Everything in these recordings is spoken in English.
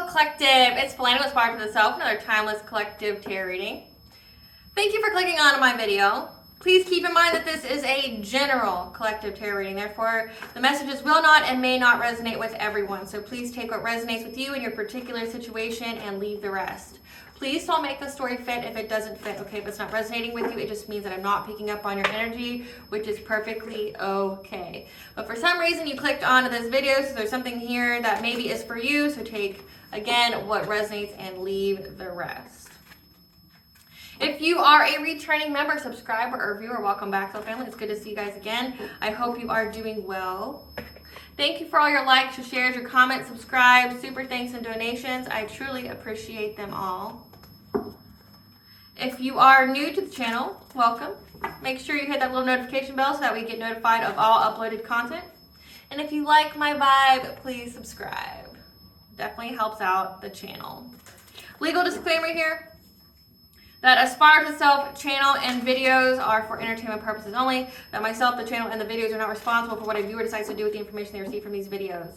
Collective, it's Plano Aspire to the Self, another timeless collective tarot reading. Thank you for clicking on my video. Please keep in mind that this is a general collective tarot reading, therefore the messages will not and may not resonate with everyone. So please take what resonates with you in your particular situation and leave the rest. Please don't make the story fit if it doesn't fit, okay? If it's not resonating with you, it just means that I'm not picking up on your energy, which is perfectly okay. But for some reason you clicked onto this video, so there's something here that maybe is for you, so take, again, what resonates and leave the rest. If you are a returning member, subscriber, or viewer, welcome back to the family. It's good to see you guys again. I hope you are doing well. Thank you for all your likes, your shares, your comments, subscribes, super thanks, and donations. I truly appreciate them all. If you are new to the channel, welcome. Make sure you hit that little notification bell so that we get notified of all uploaded content. And if you like my vibe, please subscribe. Definitely helps out the channel. Legal disclaimer here. That Aspire to Self channel and videos are for entertainment purposes only. That myself, the channel, and the videos are not responsible for what a viewer decides to do with the information they receive from these videos.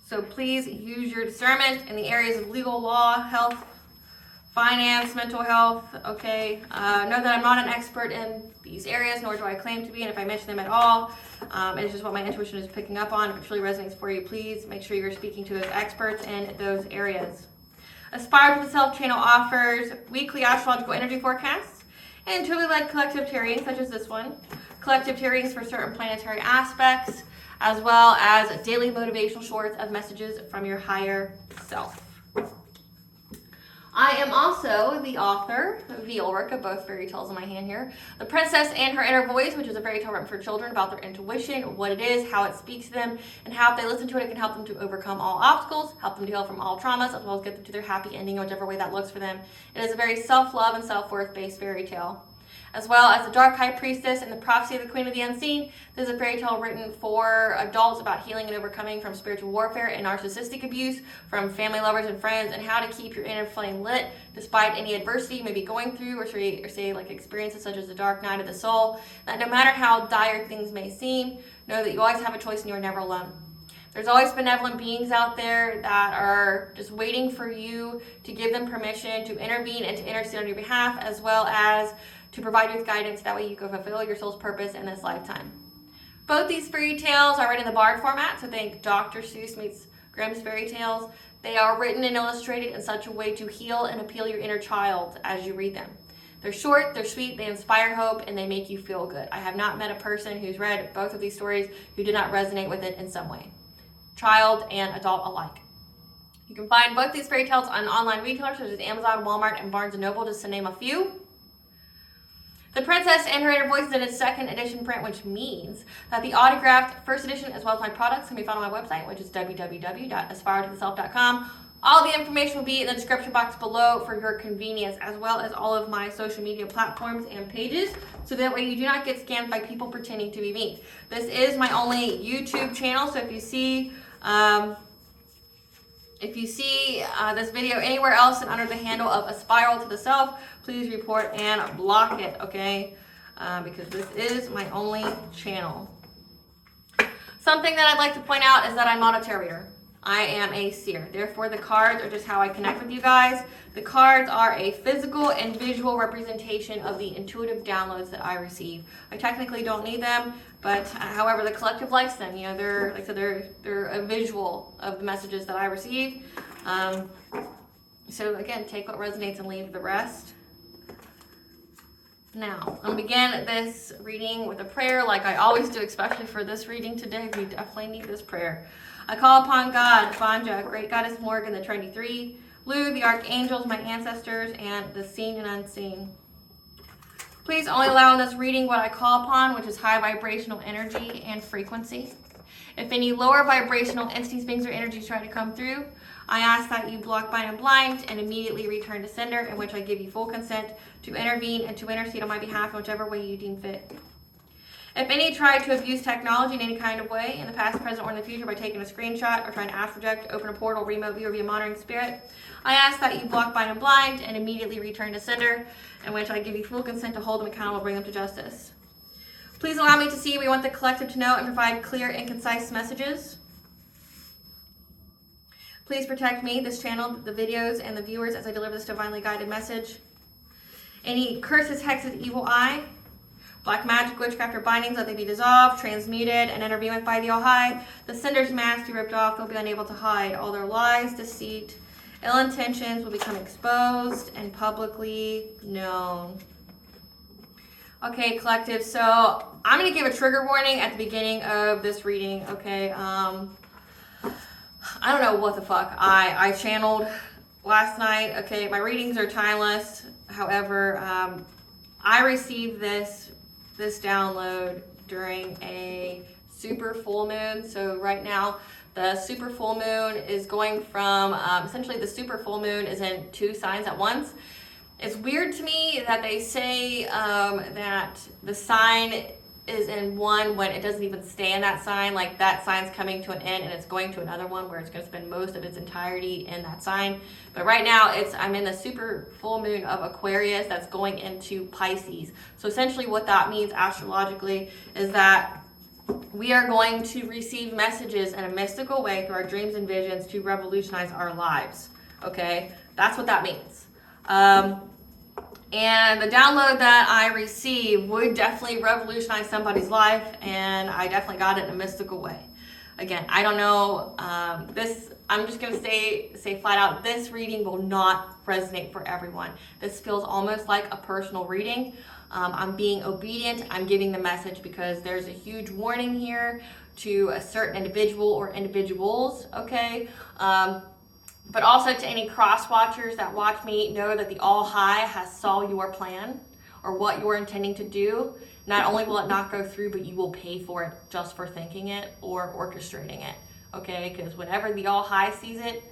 So please use your discernment in the areas of legal, law, health, finance, mental health, okay? Know that I'm not an expert in these areas, nor do I claim to be, and if I mention them at all, it's just what my intuition is picking up on. If it truly resonates for you, please make sure you're speaking to those experts in those areas. Aspire to the Self channel offers weekly astrological energy forecasts and intuitively-led collective tarot readings, such as this one. Collective tarot readings for certain planetary aspects, as well as daily motivational shorts of messages from your higher self. I am also the author of the work of both fairy tales in my hand here. The Princess and Her Inner Voice, which is a fairy tale written for children about their intuition, what it is, how it speaks to them, and how if they listen to it, it can help them to overcome all obstacles, help them to heal from all traumas, as well as get them to their happy ending, whichever way that looks for them. It is a very self-love and self-worth based fairy tale. As well as The Dark High Priestess and The Prophecy of the Queen of the Unseen. This is a fairy tale written for adults about healing and overcoming from spiritual warfare and narcissistic abuse from family, lovers, and friends, and how to keep your inner flame lit despite any adversity you may be going through, or say like experiences such as the dark night of the soul. That no matter how dire things may seem, know that you always have a choice and you are never alone. There's always benevolent beings out there that are just waiting for you to give them permission to intervene and to intercede on your behalf, as well as to provide you with guidance. That way you can fulfill your soul's purpose in this lifetime. Both these fairy tales are written in the Bard format, so think Dr. Seuss meets Grimm's fairy tales. They are written and illustrated in such a way to heal and appeal your inner child as you read them. They're short, they're sweet, they inspire hope, and they make you feel good. I have not met a person who's read both of these stories who did not resonate with it in some way. Child and adult alike. You can find both these fairy tales on online retailers such as Amazon, Walmart, and Barnes & Noble, just to name a few. The Princess and Her Inner Voice is in its second edition print, which means that the autographed first edition, as well as my products, can be found on my website, which is www.aspiraltotheself.com. All the information will be in the description box below for your convenience, as well as all of my social media platforms and pages, so that way you do not get scammed by people pretending to be me. This is my only YouTube channel, so if you see this video anywhere else and under the handle of Aspire to the Self, please report and block it, okay? Because this is my only channel. Something that I'd like to point out is that I'm not a tarot reader. I am a seer. Therefore, the cards are just how I connect with you guys. The cards are a physical and visual representation of the intuitive downloads that I receive. I technically don't need them, but however, the collective likes them. You know, they're, like I said, they're a visual of the messages that I receive. So again, take what resonates and leave the rest. Now, I'm going to begin this reading with a prayer like I always do, especially for this reading today. We definitely need this prayer. I call upon God, Banja, Great Goddess Morgan, the Trinity Three, Lu, the Archangels, my ancestors, and the seen and unseen. Please only allow in this reading what I call upon, which is high vibrational energy and frequency. If any lower vibrational entities, beings, or energies try to come through, I ask that you block, bind, and blind, and immediately return to sender, in which I give you full consent to intervene and to intercede on my behalf in whichever way you deem fit. If any try to abuse technology in any kind of way, in the past, present, or in the future, by taking a screenshot or trying to astral project, open a portal, remote view, or be a monitoring spirit, I ask that you block, bind, and blind, and immediately return to sender, in which I give you full consent to hold them accountable and bring them to justice. Please allow me to see what you want the collective to know and provide clear and concise messages. Please protect me, this channel, the videos, and the viewers as I deliver this divinely guided message. Any curses, hexes, evil eye, black magic, witchcraft, or bindings, let they be dissolved, transmuted, and intervened by the All-High. The sender's mask be ripped off. They'll be unable to hide. All their lies, deceit, ill intentions will become exposed and publicly known. Okay, collective, so I'm going to give a trigger warning at the beginning of this reading, okay? I don't know what the fuck I channeled last night. Okay, my readings are timeless. However, I received this download during a super full moon. So right now, the super full moon is going from, essentially the super full moon is in 2 signs at once. It's weird to me that they say that the sign is in one when it doesn't even stay in that sign, like that sign's coming to an end and it's going to another one where it's going to spend most of its entirety in that sign. But right now I'm in the super full moon of Aquarius that's going into Pisces. So essentially what that means astrologically is that we are going to receive messages in a mystical way through our dreams and visions to revolutionize our lives. Okay, that's what that means. And the download that I received would definitely revolutionize somebody's life, and I definitely got it in a mystical way. Again, I don't know, I'm just going to say flat out, this reading will not resonate for everyone. This feels almost like a personal reading. I'm being obedient. I'm giving the message because there's a huge warning here to a certain individual or individuals, okay? But also to any cross-watchers that watch me, know that the All-High has saw your plan or what you're intending to do. Not only will it not go through, but you will pay for it just for thinking it or orchestrating it, okay? Because whenever the All-High sees it,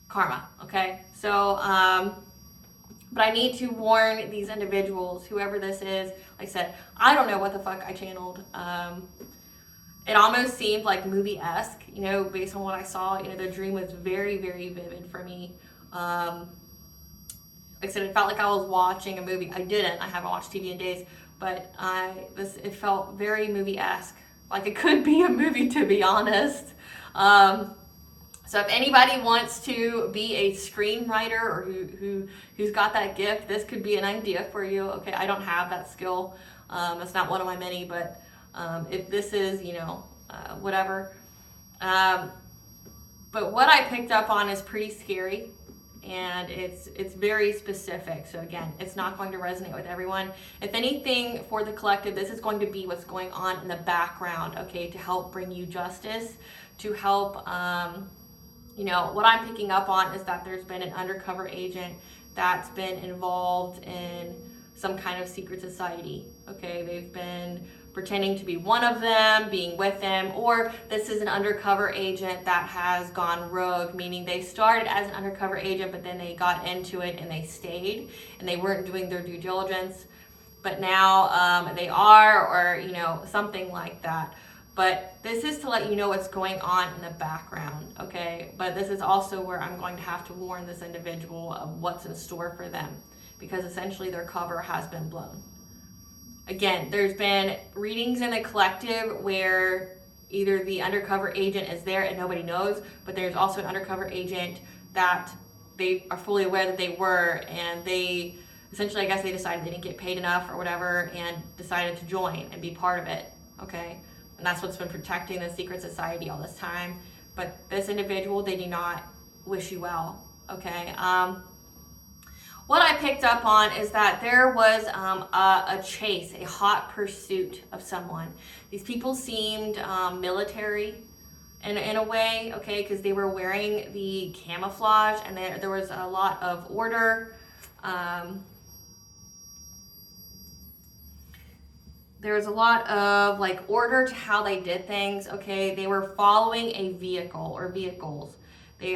karma, okay? So, but I need to warn these individuals, whoever this is. Like I said, I don't know what the fuck I channeled. It almost seemed like movie-esque, you know, based on what I saw. You know, the dream was very, very vivid for me. Like I said, it felt like I was watching a movie. I didn't. I haven't watched TV in days. But it felt very movie-esque. Like it could be a movie, to be honest. So if anybody wants to be a screenwriter or who's got that gift, this could be an idea for you. Okay, I don't have that skill. It's not one of my many, but if this is, you know, whatever. But what I picked up on is pretty scary, and it's very specific. So again, it's not going to resonate with everyone. If anything, for the collective, this is going to be what's going on in the background, okay, to help bring you justice, to help, you know, what I'm picking up on is that there's been an undercover agent that's been involved in some kind of secret society, okay? They've been pretending to be one of them, being with them, or this is an undercover agent that has gone rogue, meaning they started as an undercover agent, but then they got into it and they stayed, and they weren't doing their due diligence, but now they are, or, you know, something like that. But this is to let you know what's going on in the background, okay? But this is also where I'm going to have to warn this individual of what's in store for them, because essentially their cover has been blown. Again, there's been readings in the collective where either the undercover agent is there and nobody knows, but there's also an undercover agent that they are fully aware that they were, and they essentially, I guess they decided they didn't get paid enough or whatever and decided to join and be part of it, okay? And that's what's been protecting the secret society all this time. But this individual, they do not wish you well, okay? What I picked up on is that there was a chase, a hot pursuit of someone. These people seemed military in a way, okay, because they were wearing the camouflage, and there was a lot of order. There was a lot of like order to how they did things, okay? They were following a vehicle or vehicles. They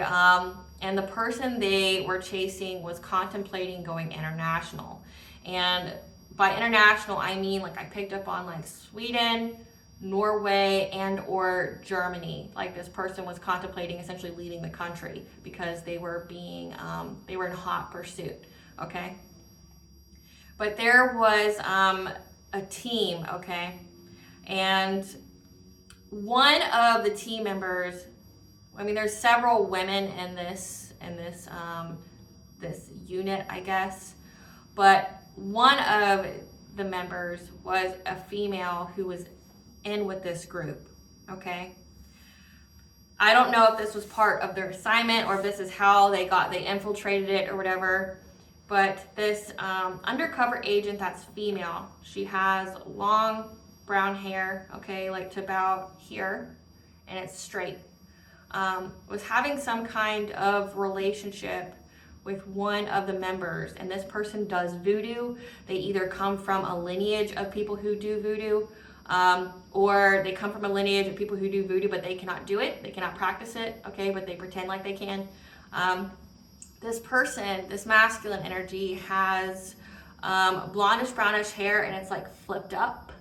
and the person they were chasing was contemplating going international. And by international, I mean, like I picked up on like Sweden, Norway, and or Germany. Like this person was contemplating essentially leaving the country because they were being, they were in hot pursuit, okay? But there was a team, okay? And one of the team members I mean, there's several women in this unit, I guess, but one of the members was a female who was in with this group, okay? I don't know if this was part of their assignment or if this is how they infiltrated it or whatever, but this undercover agent that's female, she has long brown hair, okay, like to about here, and it's straight. Was having some kind of relationship with one of the members, and this person does voodoo. They either come from a lineage of people who do voodoo, or they come from a lineage of people who do voodoo, but they cannot do it, they cannot practice it, okay, but they pretend like they can. This person, this masculine energy, has blondish brownish hair, and it's like flipped up.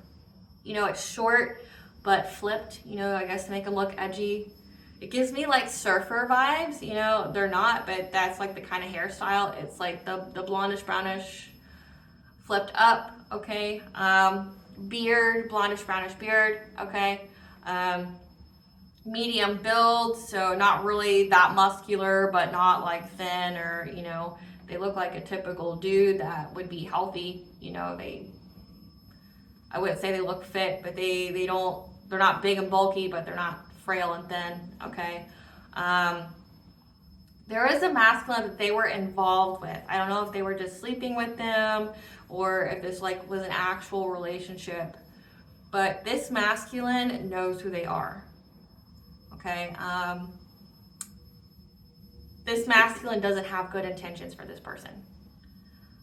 You know, it's short but flipped, you know, I guess to make them look edgy. It gives me like surfer vibes, you know, they're not, but that's like the kind of hairstyle. It's like the blondish brownish flipped up, okay. Beard, blondish brownish beard, okay. Medium build, so not really that muscular, but not like thin, or, you know, they look like a typical dude that would be healthy, you know. I wouldn't say they look fit, but they're not big and bulky, but they're not frail and thin, okay. There is a masculine that they were involved with. I don't know if they were just sleeping with them or if this like was an actual relationship, but this masculine knows who they are, okay. This masculine doesn't have good intentions for this person.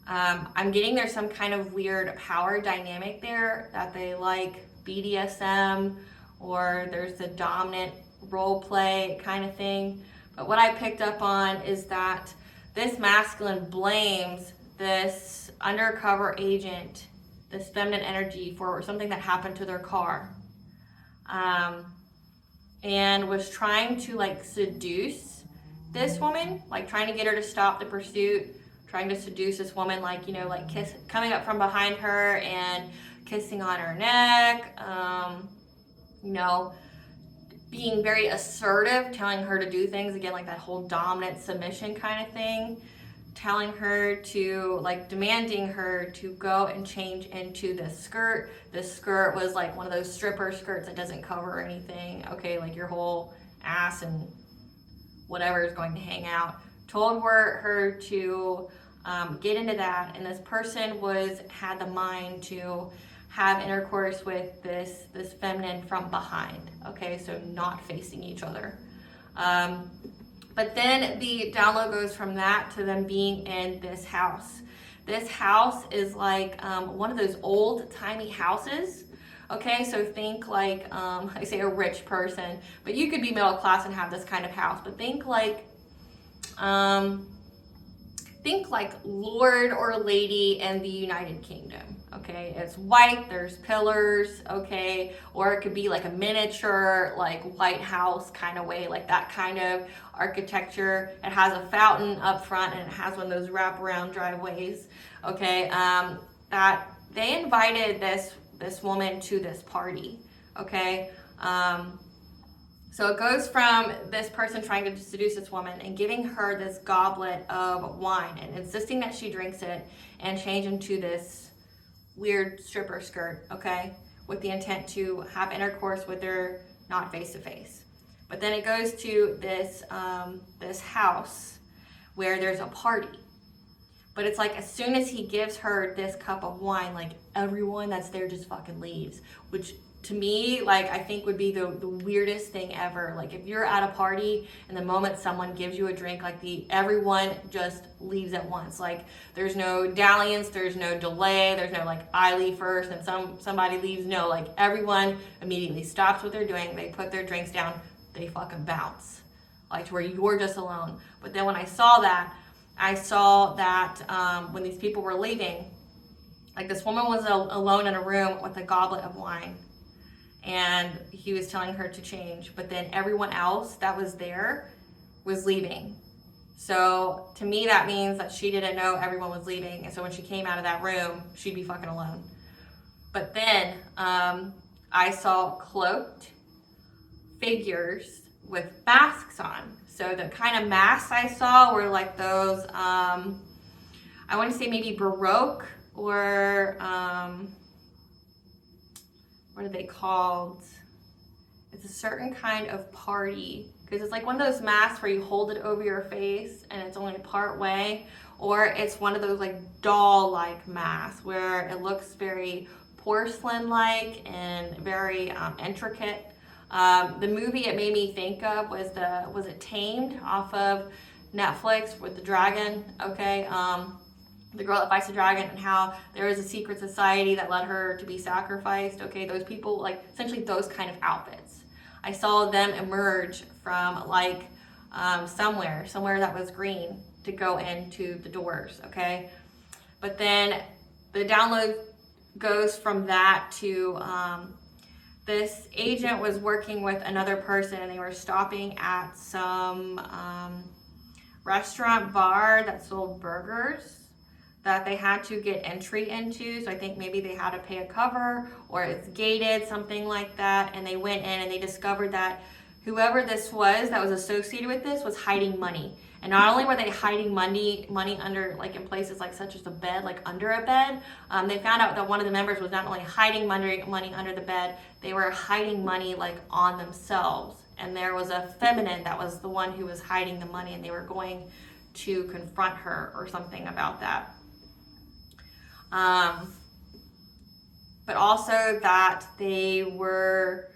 I'm getting there's some kind of weird power dynamic there, that they like BDSM, or there's the dominant role play kind of thing. But what I picked up on is that this masculine blames this undercover agent, this feminine energy, for something that happened to their car, and was trying to like seduce this woman, like trying to get her to stop the pursuit, trying to seduce this woman, like, you know, like coming up from behind her and kissing on her neck, you know, being very assertive, telling her to do things, again, like that whole dominant submission kind of thing, telling her to, like, demanding her to go and change into this skirt. This skirt was like one of those stripper skirts that doesn't cover anything, okay, like your whole ass and whatever is going to hang out. Told her to get into that, and this person had the mind to have intercourse with this feminine from behind, okay, so not facing each other. But then the download goes from that to them being in this house. This house is like one of those old-timey houses, okay, so think like, I say a rich person, but you could be middle class and have this kind of house, but think like Lord or Lady in the United Kingdom, okay? It's white, there's pillars, okay? Or it could be like a miniature, like White House kind of way, like that kind of architecture. It has a fountain up front, and it has one of those wraparound driveways, okay? That they invited this woman to this party, okay? So it goes from this person trying to seduce this woman and giving her this goblet of wine and insisting that she drinks it and change into this weird stripper skirt, okay, with the intent to have intercourse with her, not face to face. But then it goes to this house where there's a party. But it's like as soon as he gives her this cup of wine, like everyone that's there just fucking leaves, which to me, like, I think would be the weirdest thing ever. Like, if you're at a party and the moment someone gives you a drink, like everyone just leaves at once. Like, there's no dalliance, there's no delay, there's no like I leave first and somebody leaves. No, like everyone immediately stops what they're doing, they put their drinks down, they fucking bounce. Like to where you're just alone. But then when I saw that when these people were leaving, like this woman was alone in a room with a goblet of wine. And he was telling her to change, but then everyone else that was there was leaving. So to me, that means that she didn't know everyone was leaving. And so when she came out of that room, she'd be fucking alone. But then I saw cloaked figures with masks on. So the kind of masks I saw were like those, I want to say maybe Baroque or, what are they called? It's a certain kind of party, because it's like one of those masks where you hold it over your face and it's only part way, or it's one of those like doll-like masks where it looks very porcelain-like and very intricate. The movie it made me think of was it Tamed off of Netflix with the dragon? Okay, the girl that fights the dragon, and how there is a secret society that led her to be sacrificed. Okay, those people, like essentially those kind of outfits. I saw them emerge from like somewhere that was green to go into the doors. Okay, but then the download goes from that to this agent was working with another person, and they were stopping at some restaurant bar that sold burgers that they had to get entry into. So I think maybe they had to pay a cover, or it's gated, something like that. And they went in and they discovered that whoever this was that was associated with this was hiding money. And not only were they hiding money under, like in places like such as a bed, like under a bed, they found out that one of the members was not only hiding money under the bed, they were hiding money like on themselves. And there was a feminine that was the one who was hiding the money, and they were going to confront her or something about that. But also that they were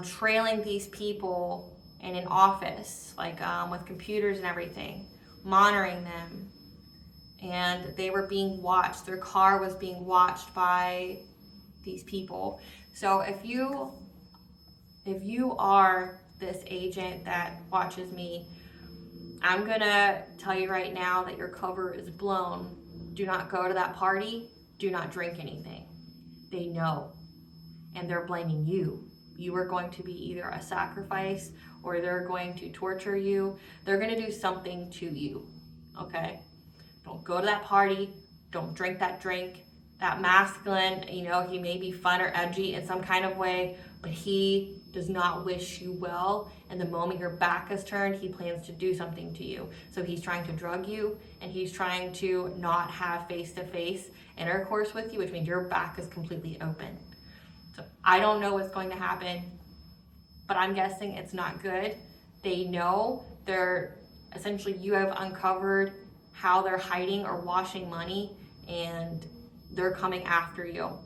trailing these people in an office, like with computers and everything, monitoring them. And they were being watched. Their car was being watched by these people. So if you are this agent that watches me, I'm gonna tell you right now that your cover is blown. Do not go to that party. Do not drink anything. They know, and they're blaming you. You are going to be either a sacrifice, or they're going to torture you. They're going to do something to you, okay? Don't go to that party. Don't drink that drink. That masculine, he may be fun or edgy in some kind of way, but he does not wish you well. And the moment your back is turned, he plans to do something to you. So he's trying to drug you, and he's trying to not have face-to-face intercourse with you, which means your back is completely open. So I don't know what's going to happen, but I'm guessing it's not good. They know you have uncovered how they're hiding or washing money, and they're coming after you.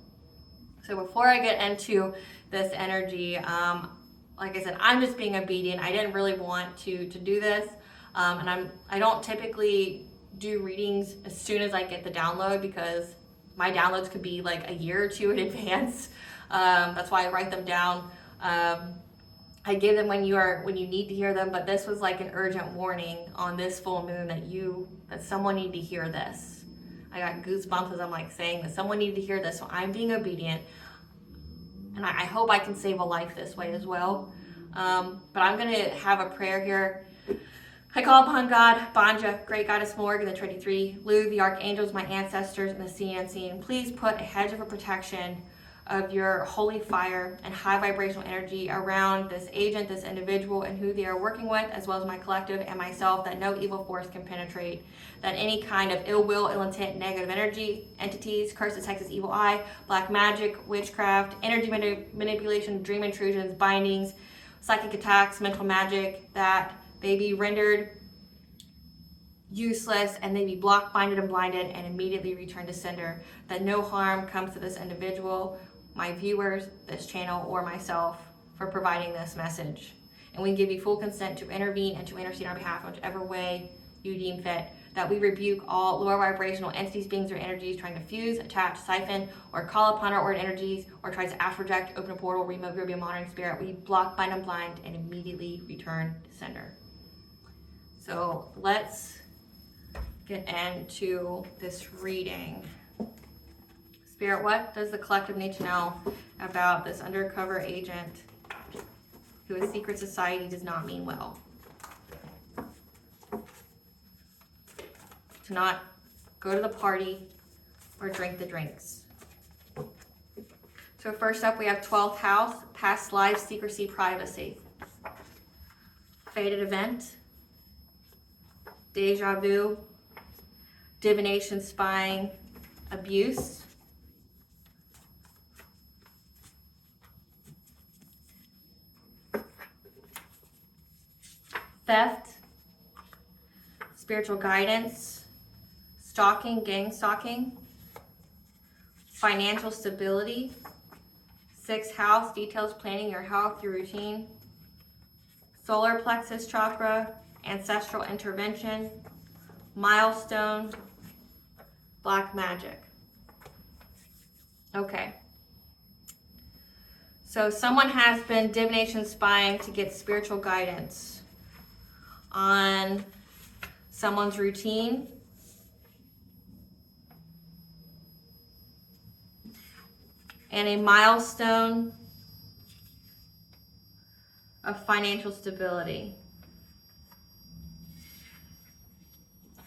So before I get into this energy, like I said, I'm just being obedient. I didn't really want to do this, and I don't typically do readings as soon as I get the download, because my downloads could be like a year or two in advance. That's why I write them down. I give them when you need to hear them, but this was like an urgent warning on this full moon that someone needed to hear this. I got goosebumps as I'm like saying that someone needed to hear this, so I'm being obedient. And I hope I can save a life this way as well. But I'm going to have a prayer here. I call upon God, Banja, Great Goddess Morg, and the Trinity Three, Lu, the Archangels, my ancestors, and the seen and unseen. Please put a hedge of protection of your holy fire and high vibrational energy around this agent, this individual, and who they are working with, as well as my collective and myself, that no evil force can penetrate, that any kind of ill will, ill intent, negative energy, entities, curses, hexes, evil eye, black magic, witchcraft, energy manipulation, dream intrusions, bindings, psychic attacks, mental magic, that they be rendered useless, and they be blocked, binded, and blinded, and immediately returned to sender, that no harm comes to this individual, my viewers, this channel, or myself for providing this message. And we give you full consent to intervene and to intercede on our behalf in whichever way you deem fit, that we rebuke all lower vibrational entities, beings, or energies trying to fuse, attach, siphon, or call upon our ordered energies, or tries to ask, reject, open a portal, remove, or be a monitoring spirit. We block, bind, and blind, and immediately return to sender. So let's get into this reading. Spirit, what does the collective need to know about this undercover agent who a secret society does not mean well? To not go to the party or drink the drinks. So first up, we have 12th house, past lives, secrecy, privacy. faded event, deja vu, divination, spying, abuse, theft, spiritual guidance, stalking, gang stalking, financial stability, 6th house, details, planning your health, your routine, solar plexus chakra, ancestral intervention, milestone, black magic. Okay. So someone has been divination spying to get spiritual guidance on someone's routine, and a milestone of financial stability.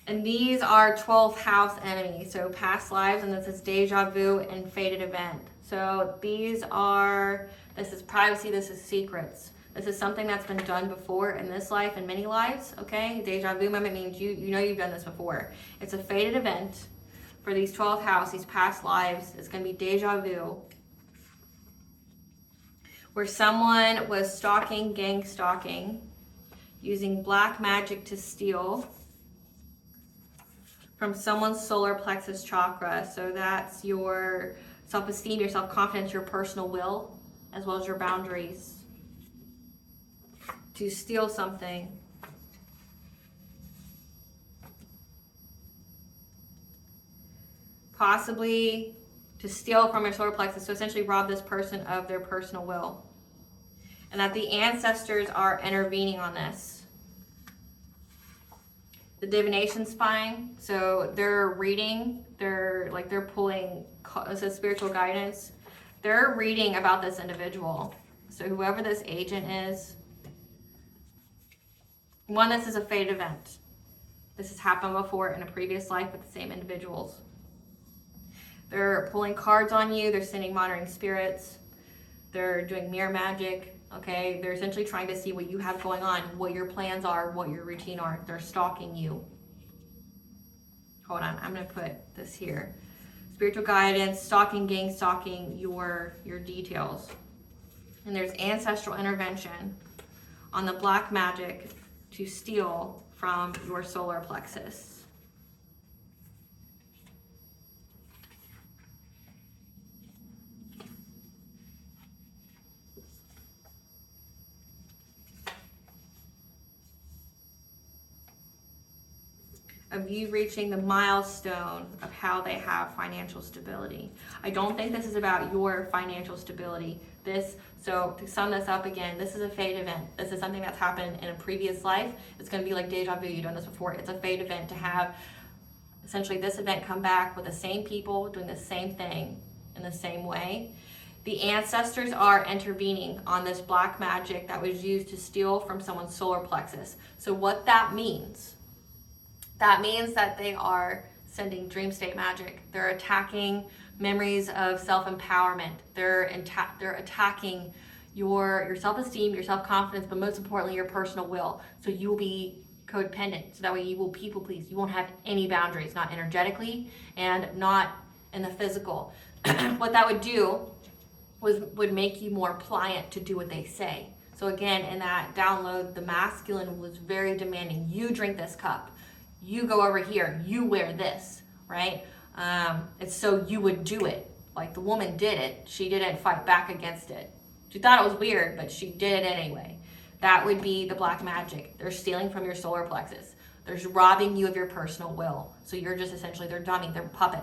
And these are 12th house enemies, so past lives, and this is deja vu and faded event. So these are, this is privacy, this is secrets. This is something that's been done before in this life and many lives, okay? Deja vu moment means you know you've done this before. It's a faded event for these 12th house, these past lives. It's going to be deja vu, where someone was stalking, gang stalking, using black magic to steal from someone's solar plexus chakra. So that's your self-esteem, your self-confidence, your personal will, as well as your boundaries. To steal something. Possibly to steal from your solar plexus, so essentially rob this person of their personal will. And that the ancestors are intervening on this. The divination spying, so they're reading, they're pulling, it says spiritual guidance. They're reading about this individual. So whoever this agent is, one, this is a faded event. This has happened before in a previous life with the same individuals. They're pulling cards on you, they're sending monitoring spirits, they're doing mirror magic, okay? They're essentially trying to see what you have going on, what your plans are, what your routine are. They're stalking you. Hold on, I'm gonna put this here. Spiritual guidance, stalking, gang stalking, your details. And there's ancestral intervention on the black magic to steal from your solar plexus. Of you reaching the milestone of how they have financial stability. I don't think this is about your financial stability. So to sum this up again, this is a fade event. This is something that's happened in a previous life. It's going to be like deja vu. You've done this before. It's a fade event to have essentially this event come back with the same people doing the same thing in the same way. The ancestors are intervening on this black magic that was used to steal from someone's solar plexus. So what that means that they are sending dream state magic. They're attacking memories of self-empowerment. They're attacking your self-esteem, your self-confidence, but most importantly, your personal will. So you will be codependent. So that way you will people please. You won't have any boundaries, not energetically and not in the physical. What that would do would make you more pliant to do what they say. So again, in that download, the masculine was very demanding. You drink this cup. You go over here, you wear this, right? It's so you would do it. Like the woman did it, she didn't fight back against it. She thought it was weird, but she did it anyway. That would be the black magic. They're stealing from your solar plexus. They're robbing you of your personal will. So you're just essentially their dummy, their puppet.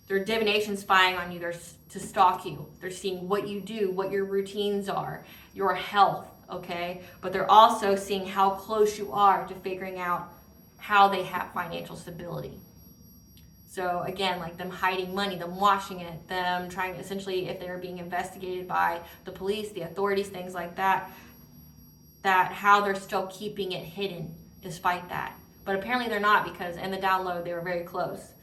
They're divination spying on you. They're to stalk you. They're seeing what you do, what your routines are, your health, okay? But they're also seeing how close you are to figuring out how they have financial stability. So again, like them hiding money, them washing it, them trying to essentially, if they're being investigated by the police, the authorities, things like that how they're still keeping it hidden despite that. But apparently they're not, because in the download they were very close.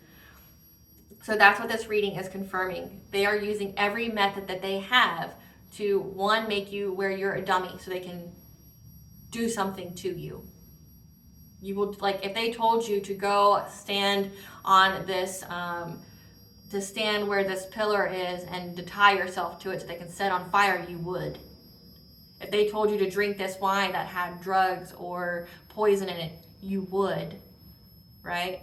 So that's what this reading is confirming. They are using every method that they have to, one, make you where you're a dummy so they can do something to you. You will, like, if they told you to go stand on this, to stand where this pillar is and to tie yourself to it so they can set on fire, you would. If they told you to drink this wine that had drugs or poison in it, you would, right?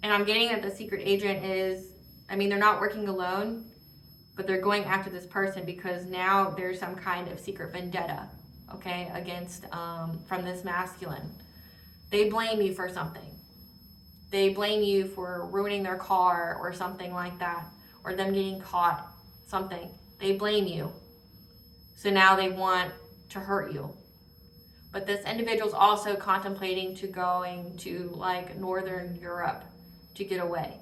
And I'm getting that the secret agent is, I mean, they're not working alone, but they're going after this person because now there's some kind of secret vendetta, okay, against, from this masculine. They blame you for something. They blame you for ruining their car or something like that, or them getting caught, something. They blame you. So now they want to hurt you. But this individual's also contemplating to going to like Northern Europe to get away.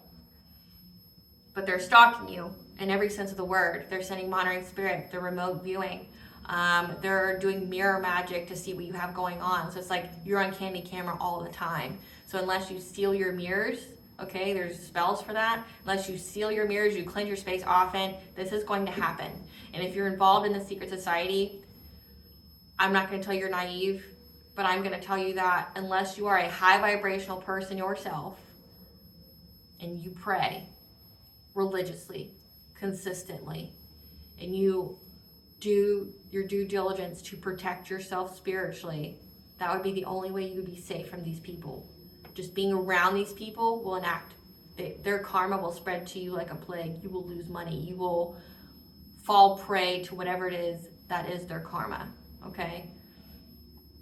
But they're stalking you in every sense of the word. They're sending monitoring spirit, they're remote viewing. They're doing mirror magic to see what you have going on. So it's like you're on candy camera all the time. So unless you seal your mirrors, okay, there's spells for that. Unless you seal your mirrors, you cleanse your space often, this is going to happen. And if you're involved in the secret society, I'm not going to tell you you're naive, but I'm going to tell you that unless you are a high vibrational person yourself and you pray religiously, consistently, and you do your due diligence to protect yourself spiritually, that would be the only way you would be safe from these people. Just being around these people will enact, their karma will spread to you like a plague. You will lose money. You will fall prey to whatever it is that is their karma, okay?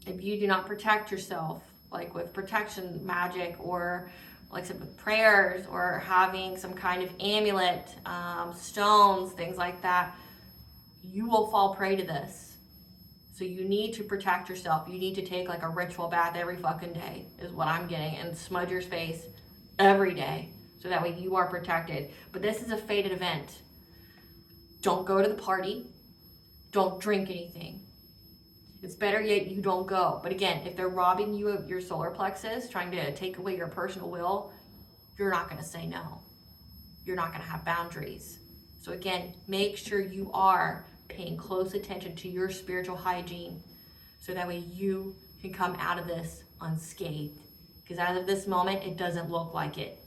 If you do not protect yourself, like with protection magic or like I said, with prayers or having some kind of amulet, stones, things like that, you will fall prey to this. So you need to protect yourself. You need to take like a ritual bath every fucking day is what I'm getting, and smudge your face every day so that way you are protected. But this is a fated event. Don't go to the party. Don't drink anything. It's better yet you don't go. But again, if they're robbing you of your solar plexus, trying to take away your personal will, you're not going to say no. You're not going to have boundaries. So again, make sure you are paying close attention to your spiritual hygiene so that way you can come out of this unscathed. Because as of this moment, it doesn't look like it.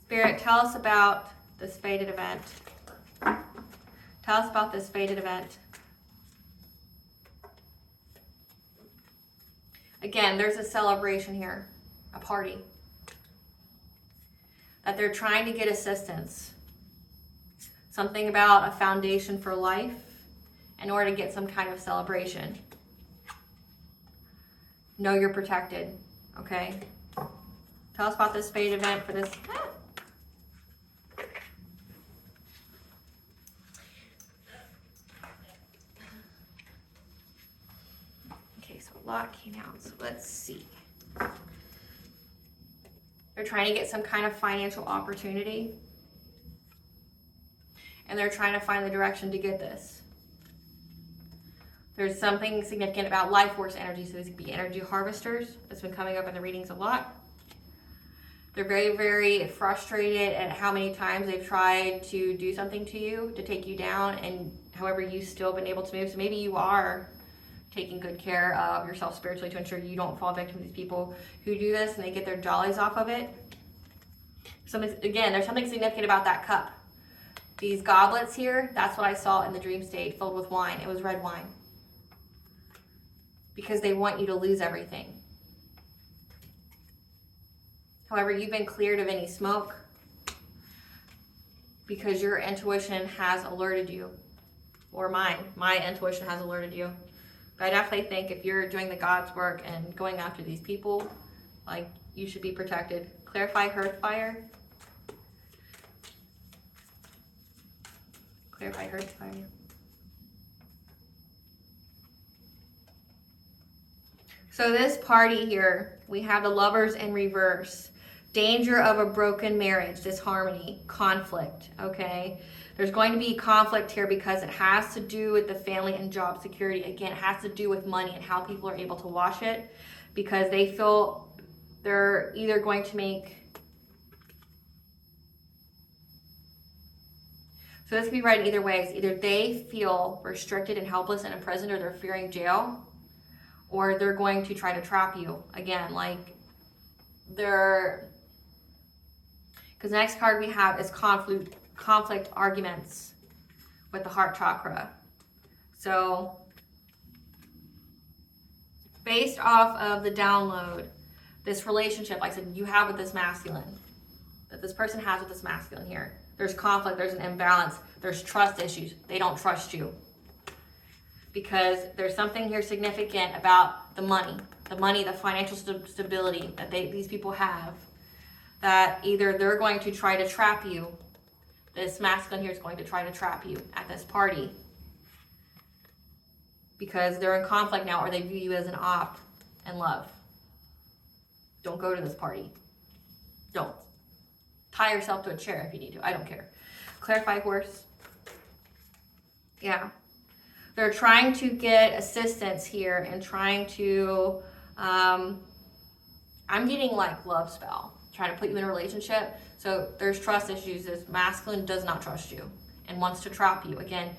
Spirit, tell us about this fated event. Tell us about this fated event. Again, there's a celebration here, a party. That they're trying to get assistance. Something about a foundation for life in order to get some kind of celebration. Know you're protected, okay? Tell us about this fated event for this. A lot came out, so let's see. They're trying to get some kind of financial opportunity, and they're trying to find the direction to get this. There's something significant about life force energy, so these could be energy harvesters. That's been coming up in the readings a lot. They're very, very frustrated at how many times they've tried to do something to you, to take you down, and however you've still been able to move. So maybe you are taking good care of yourself spiritually to ensure you don't fall victim to these people who do this and they get their jollies off of it. Again, there's something significant about that cup. These goblets here, that's what I saw in the dream state filled with wine. It was red wine. Because they want you to lose everything. However, you've been cleared of any smoke because your intuition has alerted you, or my intuition has alerted you. But I definitely think if you're doing the God's work and going after these people, like, you should be protected. Clarify hearth fire. Clarify hearth fire. So this party here, we have the lovers in reverse. Danger of a broken marriage, disharmony, conflict, okay? There's going to be conflict here because it has to do with the family and job security. Again, it has to do with money and how people are able to wash it because they feel they're either going to make So this can be read either ways. Either they feel restricted and helpless and imprisoned, or they're fearing jail, or they're going to try to trap you. Again, like they're, because the next card we have is conflict arguments with the heart chakra. So based off of the download, this relationship, like I said, you have with this masculine, that this person has with this masculine here, there's conflict, there's an imbalance, there's trust issues. They don't trust you. Because there's something here significant about the money, the financial stability that these people have, that either they're going to try to trap you, this masculine here is going to try to trap you at this party because they're in conflict now, or they view you as an op and love. Don't go to this party. Don't. Tie yourself to a chair if you need to. I don't care. Clarify, horse. Yeah. They're trying to get assistance here and trying to, I'm getting like love spell, trying to put you in a relationship. So there's trust issues. This masculine does not trust you and wants to trap you. Again,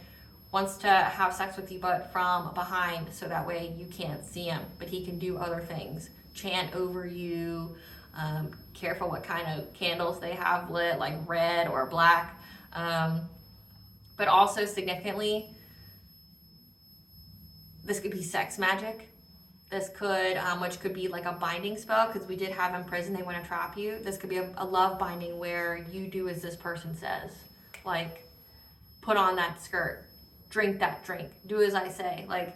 wants to have sex with you, but from behind, so that way you can't see him, but he can do other things. Chant over you, careful what kind of candles they have lit, like red or black. But also significantly, this could be sex magic. This could, which could be like a binding spell, because we did have in prison, they want to trap you. This could be a love binding where you do as this person says. Like, put on that skirt, drink that drink, do as I say. Like,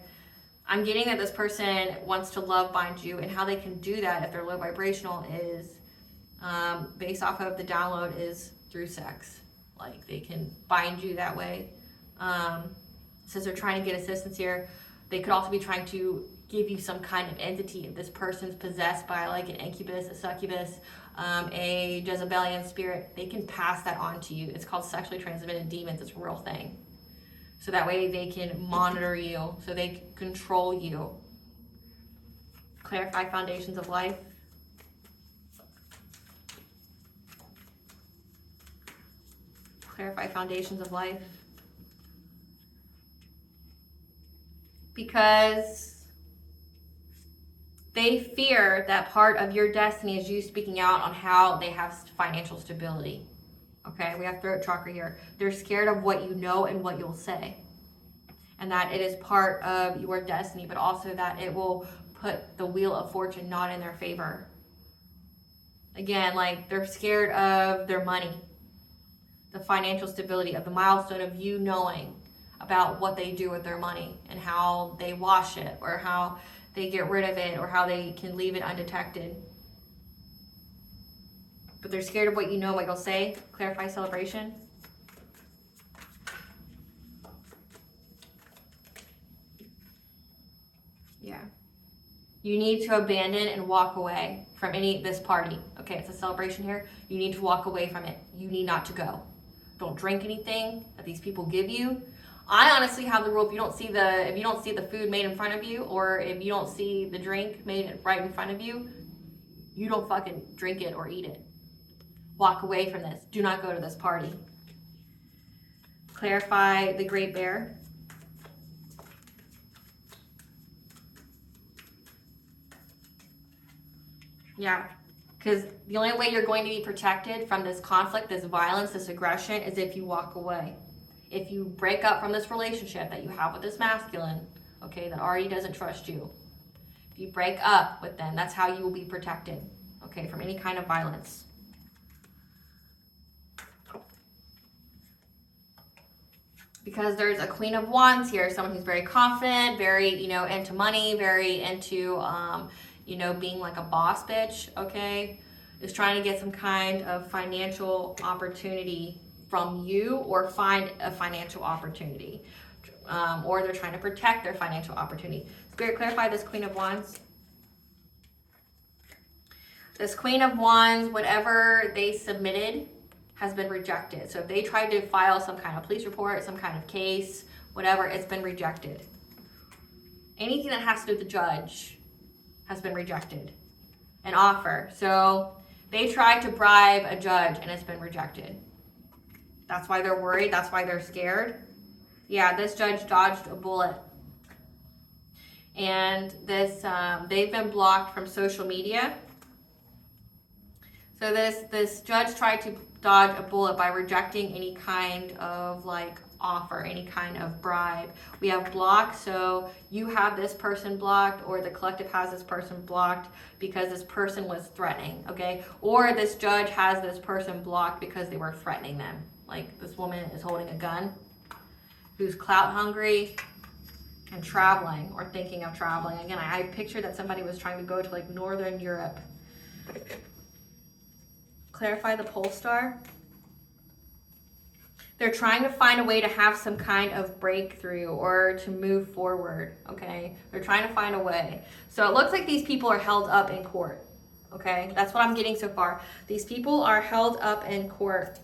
I'm getting that this person wants to love bind you, and how they can do that if they're low vibrational is, based off of the download, is through sex. Like, they can bind you that way. Since they're trying to get assistance here, they could also be trying to give you some kind of entity. If this person's possessed by like an incubus, a succubus, a Jezebelian spirit, they can pass that on to you. It's called sexually transmitted demons. It's a real thing. So that way they can monitor you, so they can control you. Clarify foundations of life. Clarify foundations of life. Because they fear that part of your destiny is you speaking out on how they have financial stability. Okay, we have throat chakra here. They're scared of what you know and what you'll say. And that it is part of your destiny, but also that it will put the wheel of fortune not in their favor. Again, like, they're scared of their money, the financial stability, of the milestone of you knowing about what they do with their money and how they wash it, or how they get rid of it, or how they can leave it undetected. But they're scared of what you know, what you'll say. Clarify celebration. Yeah. You need to abandon and walk away from this party. Okay, it's a celebration here. You need to walk away from it. You need not to go. Don't drink anything that these people give you. I honestly have the rule, if you don't see the food made in front of you, or if you don't see the drink made right in front of you, you don't fucking drink it or eat it. Walk away from this. Do not go to this party. Clarify the Great Bear. Yeah, because the only way you're going to be protected from this conflict, this violence, this aggression, is if you walk away. If you break up from this relationship that you have with this masculine, okay, that already doesn't trust you. If you break up with them, that's how you will be protected, okay, from any kind of violence. Because there's a Queen of Wands here, someone who's very confident, very, into money, very into, being like a boss bitch, okay, is trying to get some kind of financial opportunity from you, or find a financial opportunity, or they're trying to protect their financial opportunity. Spirit, clarify this Queen of Wands. This Queen of Wands, whatever they submitted has been rejected. So if they tried to file some kind of police report, some kind of case, whatever, it's been rejected. Anything that has to do with the judge has been rejected. An offer. So they tried to bribe a judge and it's been rejected. That's why they're worried. That's why they're scared. Yeah, this judge dodged a bullet. And this, they've been blocked from social media. So this judge tried to dodge a bullet by rejecting any kind of like offer, any kind of bribe. We have blocked, so you have this person blocked, or the collective has this person blocked because this person was threatening, okay? Or this judge has this person blocked because they were threatening them. Like this woman is holding a gun, who's clout hungry and traveling or thinking of traveling. Again, I pictured that somebody was trying to go to like Northern Europe. Clarify the pole star. They're trying to find a way to have some kind of breakthrough or to move forward, okay? They're trying to find a way. So it looks like these people are held up in court, okay? That's what I'm getting so far. These people are held up in court.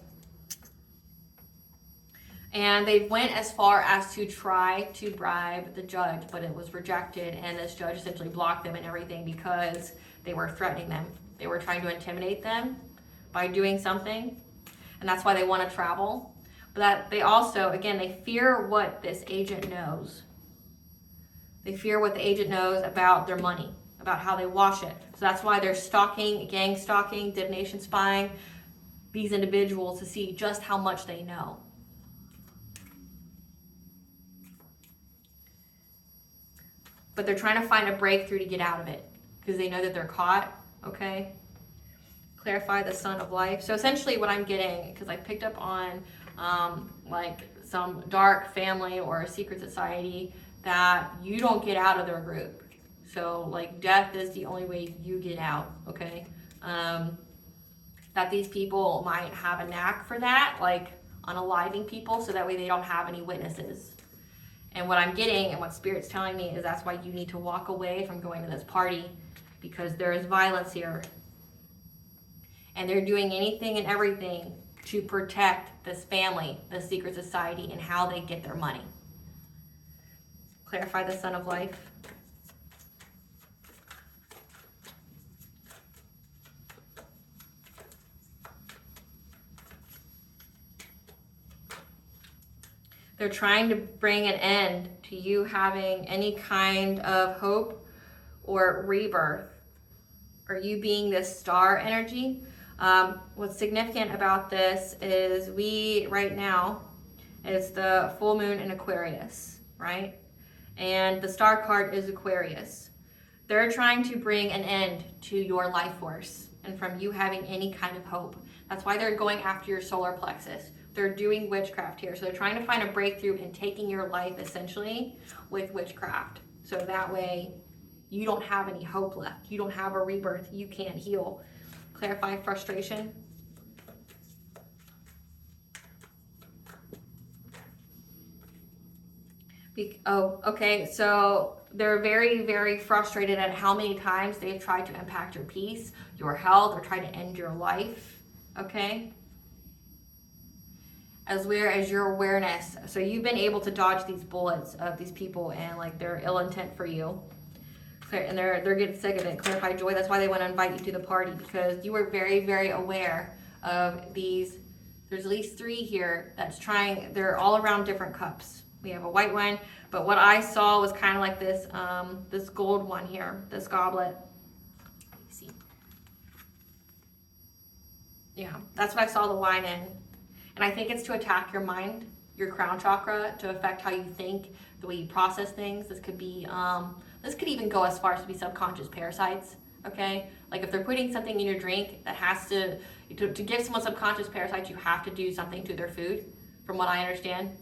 And they went as far as to try to bribe the judge, but it was rejected, and this judge essentially blocked them and everything because they were threatening them. They were trying to intimidate them by doing something, and that's why they want to travel. But that they also, again, they fear what this agent knows. They fear what the agent knows about their money, about how they wash it. So that's why they're stalking, gang stalking, divination spying these individuals to see just how much they know. But they're trying to find a breakthrough to get out of it because they know that they're caught, okay? Clarify the Sun of Life. So essentially what I'm getting, because I picked up on like some dark family or a secret society, that you don't get out of their group. So like death is the only way you get out, okay? That these people might have a knack for that, like unaliving people, so that way they don't have any witnesses. And what I'm getting and what Spirit's telling me is that's why you need to walk away from going to this party, because there is violence here. And they're doing anything and everything to protect this family, the secret society, and how they get their money. Clarify the Sun of Life. They're trying to bring an end to you having any kind of hope or rebirth, or you being this star energy. What's significant about this is right now, it's the full moon in Aquarius, right? And the star card is Aquarius. They're trying to bring an end to your life force and from you having any kind of hope. That's why they're going after your solar plexus. They're doing witchcraft here. So they're trying to find a breakthrough in taking your life essentially with witchcraft. So that way you don't have any hope left. You don't have a rebirth. You can't heal. Clarify frustration. Okay. So they're very, very frustrated at how many times they've tried to impact your peace, your health, or try to end your life. Okay. As well as your awareness. So you've been able to dodge these bullets of these people and like their ill intent for you. And they're getting sick of it. Clarify joy. That's why they want to invite you to the party, because you were very, very aware of these. There's at least 3 here that's trying. They're all around different cups. We have a white one, but what I saw was kind of like this, this gold one here, this goblet. Let me see. Yeah, that's what I saw the wine in. And I think it's to attack your mind, your crown chakra, to affect how you think, the way you process things. This could be, this could even go as far as to be subconscious parasites, okay? Like if they're putting something in your drink that has to give someone subconscious parasites, you have to do something to their food, from what I understand,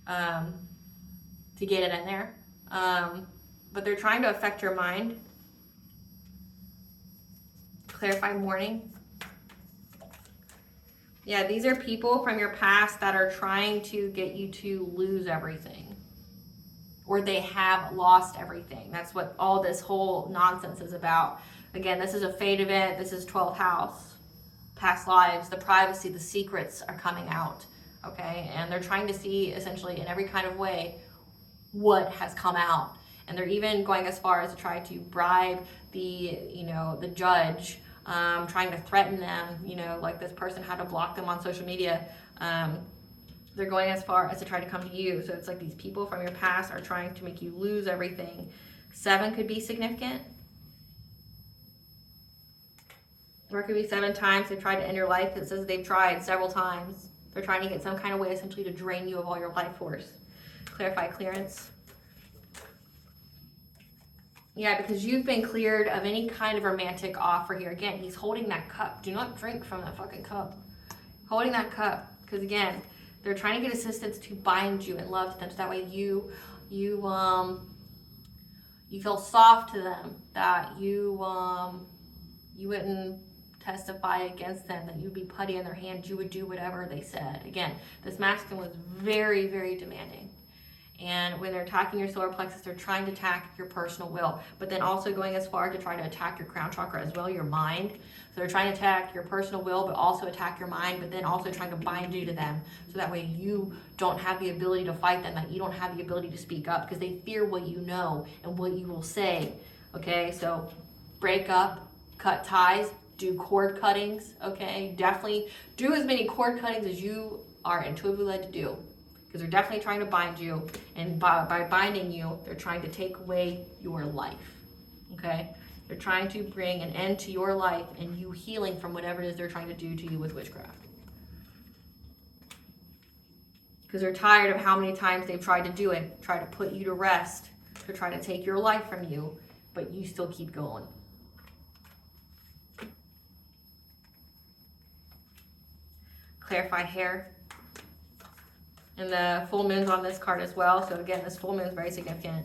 to get it in there. But they're trying to affect your mind. Clarify mourning. Yeah, these are people from your past that are trying to get you to lose everything. Or they have lost everything. That's what all this whole nonsense is about. Again, this is a fate event. This is 12th house. Past lives, the privacy, the secrets are coming out. Okay? And they're trying to see, essentially, in every kind of way, what has come out. And they're even going as far as to try to bribe the judge trying to threaten them, you know, like this person had to block them on social media. They're going as far as to try to come to you. So it's like these people from your past are trying to make you lose everything. 7 could be significant. Or it could be 7 times they've tried to end your life. It says they've tried several times. They're trying to get some kind of way essentially to drain you of all your life force. Clarify clearance. Yeah, because you've been cleared of any kind of romantic offer here. Again, he's holding that cup. Do not drink from that fucking cup. Holding that cup. Because again, they're trying to get assistance to bind you in love to them. So that way you feel soft to them. That you wouldn't testify against them, that you'd be putty in their hands, you would do whatever they said. Again, this masculine was very, very demanding. And when they're attacking your solar plexus, they're trying to attack your personal will, but then also going as far to try to attack your crown chakra as well, your mind. So they're trying to attack your personal will, but also attack your mind, but then also trying to bind you to them. So that way you don't have the ability to fight them, that you don't have the ability to speak up because they fear what you know and what you will say. Okay, so break up, cut ties, do cord cuttings, okay? Definitely do as many cord cuttings as you are intuitively led to do, because they're definitely trying to bind you, and by binding you, they're trying to take away your life, okay? They're trying to bring an end to your life and you healing from whatever it is they're trying to do to you with witchcraft. Because they're tired of how many times they've tried to do it, try to put you to rest, to try to take your life from you, but you still keep going. Clarify hair. And the full moon's on this card as well. So again, this full moon is very significant.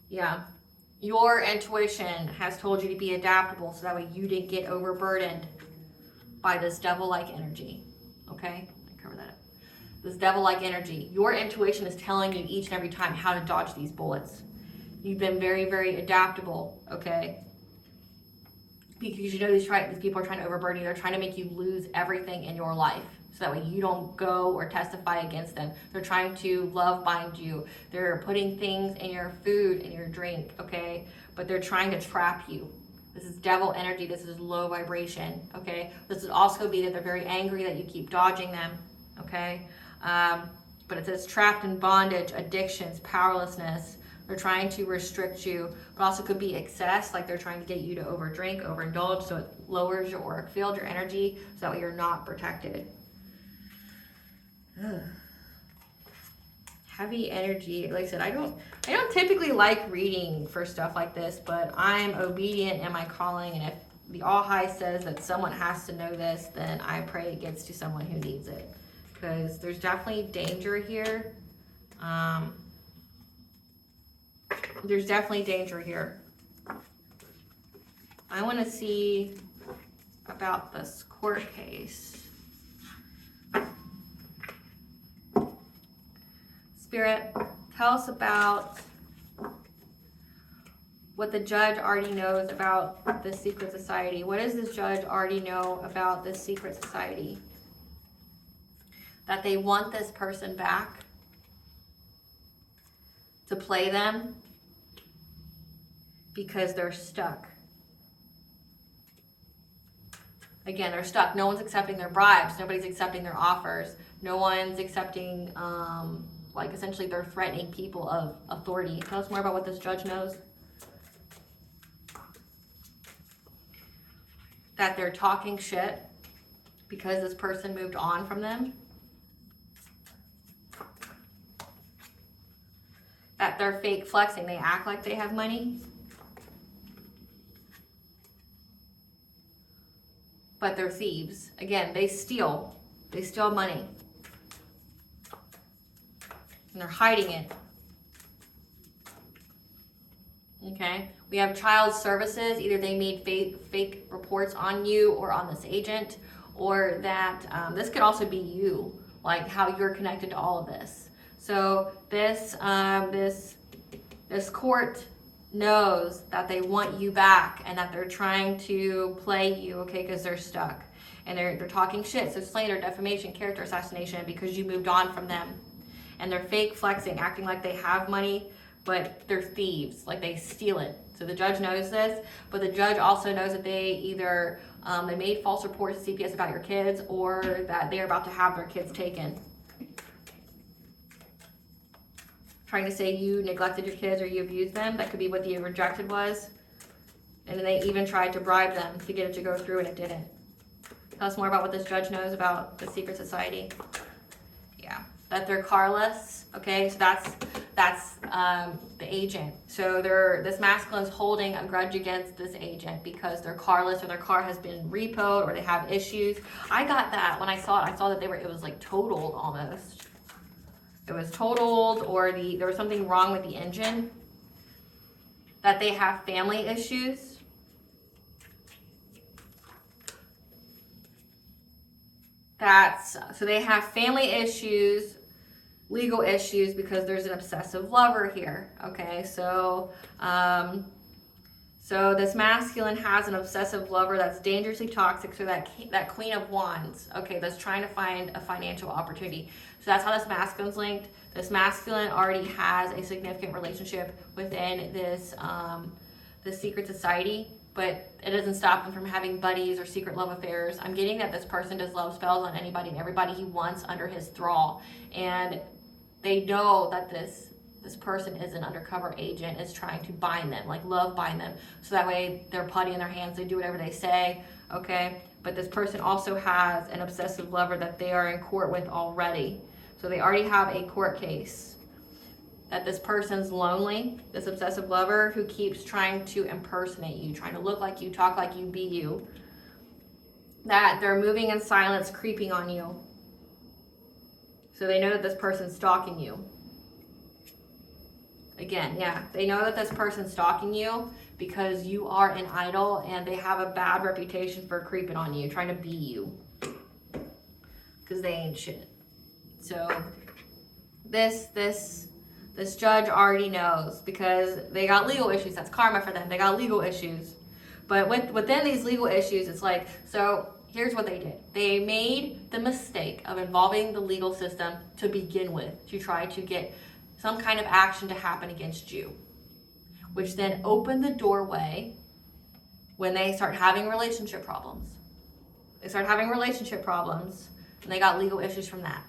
Yeah. Your intuition has told you to be adaptable so that way you didn't get overburdened by this devil-like energy. Okay? I cover that up. This devil-like energy. Your intuition is telling you each and every time how to dodge these bullets. You've been very, very adaptable, okay? Because you know these people are trying to overburden you. They're trying to make you lose everything in your life. So that way you don't go or testify against them. They're trying to love bind you. They're putting things in your food and your drink, okay? But they're trying to trap you. This is devil energy. This is low vibration, okay? This would also be that they're very angry that you keep dodging them, okay? But it says trapped in bondage, addictions, powerlessness. They're trying to restrict you, but also could be excess, like they're trying to get you to overdrink, overindulge, so it lowers your auric field, your energy, so that way you're not protected. Ugh. Heavy energy. Like I said, I don't typically like reading for stuff like this, but I'm obedient in my calling, and if the All High says that someone has to know this, then I pray it gets to someone who needs it, because there's definitely danger here. There's definitely danger here. I want to see about this court case. Spirit, tell us about what the judge already knows about this secret society. What does this judge already know about this secret society? That they want this person back to play them because they're stuck. Again, they're stuck. No one's accepting their bribes. Nobody's accepting their offers. No one's accepting, like essentially they're threatening people of authority. Tell us more about what this judge knows. That they're talking shit because this person moved on from them. That they're fake flexing. They act like they have money, but they're thieves. Again, they steal. They steal money. And they're hiding it. Okay? We have child services. Either they made fake reports on you or on this agent, or that this could also be you, like how you're connected to all of this. So this court knows that they want you back and that they're trying to play you, okay, because they're stuck. And they're talking shit. So slander, defamation, character assassination because you moved on from them. and they're fake flexing, acting like they have money, but they're thieves, like they steal it. So the judge knows this, but the judge also knows that they either they made false reports to CPS about your kids, or that they're about to have their kids taken. Trying to say you neglected your kids or you abused them. That could be what the rejected was. And then they even tried to bribe them to get it to go through, and it didn't. Tell us more about what this judge knows about the secret society. Yeah, that they're carless. Okay, so that's the agent. So this masculine's holding a grudge against this agent because they're carless, or their car has been repoed, or they have issues. I got that when I saw it. I saw that it was like totaled almost. It was totaled, or there was something wrong with the engine. That they have family issues. So they have family issues, legal issues, because there's an obsessive lover here. Okay, so this masculine has an obsessive lover that's dangerously toxic. So that Queen of Wands, okay, that's trying to find a financial opportunity. So that's how this masculine's linked. This masculine already has a significant relationship within this secret society, but it doesn't stop them from having buddies or secret love affairs. I'm getting that this person does love spells on anybody and everybody he wants under his thrall, and they know that this person is an undercover agent, is trying to bind them, like love bind them, so that way they're putty in their hands, they do whatever they say, okay? But this person also has an obsessive lover that they are in court with already. So they already have a court case. That this person's lonely, this obsessive lover who keeps trying to impersonate you, trying to look like you, talk like you, be you. That they're moving in silence, creeping on you. So they know that this person's stalking you. Again, yeah, they know that this person's stalking you because you are an idol, and they have a bad reputation for creeping on you, trying to be you. Because they ain't shit. So this judge already knows, because they got legal issues. That's karma for them. They got legal issues. But within these legal issues, it's like, so here's what they did. They made the mistake of involving the legal system to begin with, to try to get some kind of action to happen against you, which then opened the doorway when they start having relationship problems. They start having relationship problems, and they got legal issues from that.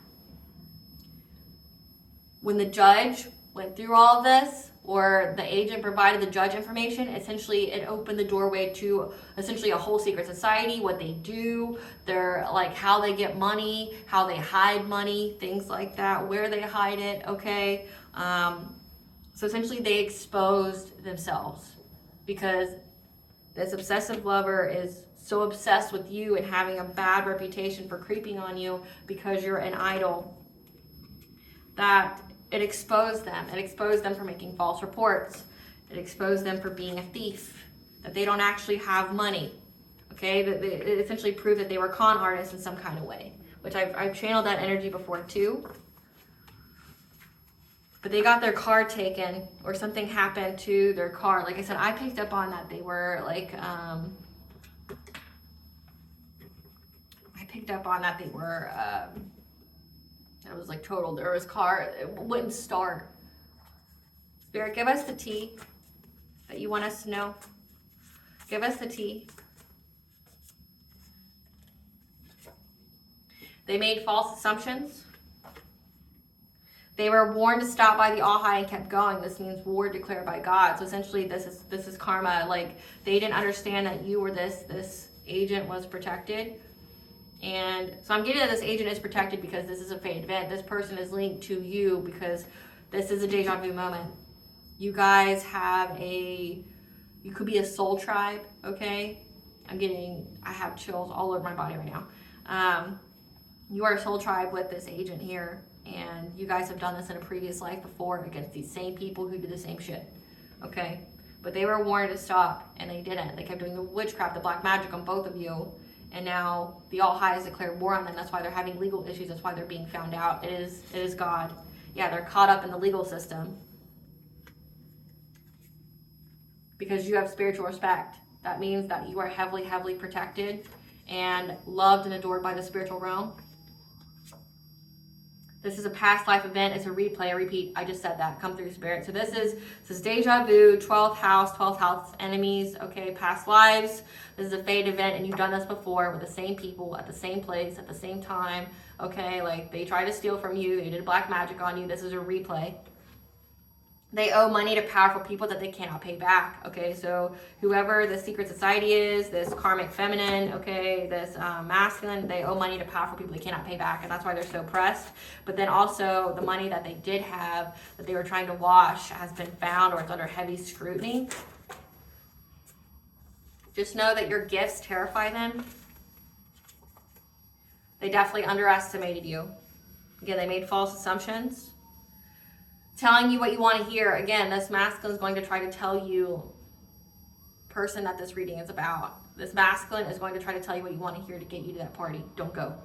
When the judge went through all of this, or the agent provided the judge information, essentially it opened the doorway to essentially a whole secret society, what they do, their like how they get money, how they hide money, things like that, where they hide it, okay? So essentially they exposed themselves, because this obsessive lover is so obsessed with you and having a bad reputation for creeping on you because you're an idol, that it exposed them. It exposed them for making false reports. It exposed them for being a thief, that they don't actually have money. Okay, it essentially proved that they were con artists in some kind of way, which I've channeled that energy before too. But they got their car taken, or something happened to their car. Like I said, I picked up on that. They were like, I picked up on that they were, it was like total. There was car, it wouldn't start. Spirit, give us the tea that you want us to know. Give us the tea. They made false assumptions. They were warned to stop by the all high and kept going. This means war declared by God. So essentially this is karma. Like they didn't understand that you were this agent was protected. And so I'm getting that this agent is protected because this is a fate event. This person is linked to you because this is a deja vu moment. You guys have you could be a soul tribe, okay? I have chills all over my body right now. You are a soul tribe with this agent here, and you guys have done this in a previous life before against these same people who do the same shit, okay? But they were warned to stop, and they didn't. They kept doing the witchcraft, the black magic on both of you, and now the All High has declared war on them. That's why they're having legal issues. That's why they're being found out. It is God. Yeah, they're caught up in the legal system because you have spiritual respect. That means that you are heavily, heavily protected and loved and adored by the spiritual realm. This is a past life event. It's a replay, a repeat. I just said that. Come through, Spirit. So this is deja vu, 12th house enemies, okay, past lives. This is a fate event, and you've done this before with the same people at the same place at the same time, okay? Like, they tried to steal from you. They did black magic on you. This is a replay. They owe money to powerful people that they cannot pay back, okay? So whoever the secret society is, this karmic feminine, okay, this masculine, they owe money to powerful people they cannot pay back, and that's why they're so pressed. But then also the money that they did have that they were trying to wash has been found, or it's under heavy scrutiny. Just know that your gifts terrify them. They definitely underestimated you. Again, they made false assumptions. Telling you what you want to hear. Again, this masculine is going to try to tell you, person that this reading is about, this masculine is going to try to tell you what you want to hear to get you to that party. Don't go.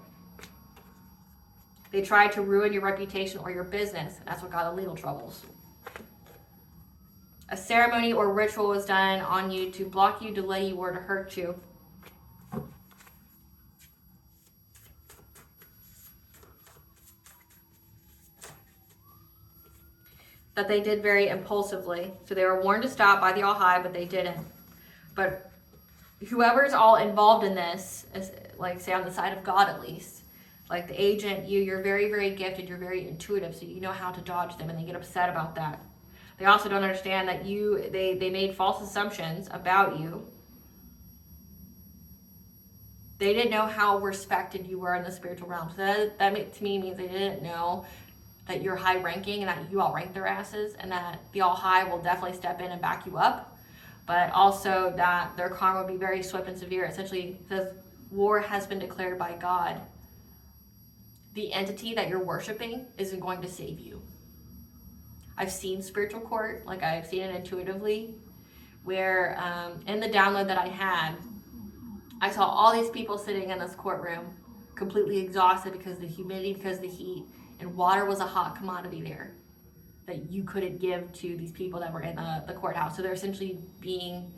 They tried to ruin your reputation or your business. And that's what got in legal troubles. A ceremony or ritual was done on you to block you, delay you, or to hurt you. That they did very impulsively. So they were warned to stop by the All High, but they didn't. But whoever's all involved in this, is, like, say on the side of God at least, like the agent, you're very, very gifted, you're very intuitive, so you know how to dodge them, and they get upset about that. They also don't understand that they made false assumptions about you. They didn't know how respected you were in the spiritual realm. So that to me means they didn't know that you're high ranking and that you outrank their asses, and that the All High will definitely step in and back you up, but also that their karma will be very swift and severe. Essentially, it says war has been declared by God. The entity that you're worshiping isn't going to save you. I've seen spiritual court, like I've seen it intuitively, where in the download that I had, I saw all these people sitting in this courtroom completely exhausted because of the humidity, because of the heat, and water was a hot commodity there that you couldn't give to these people that were in the courthouse. So they're essentially being,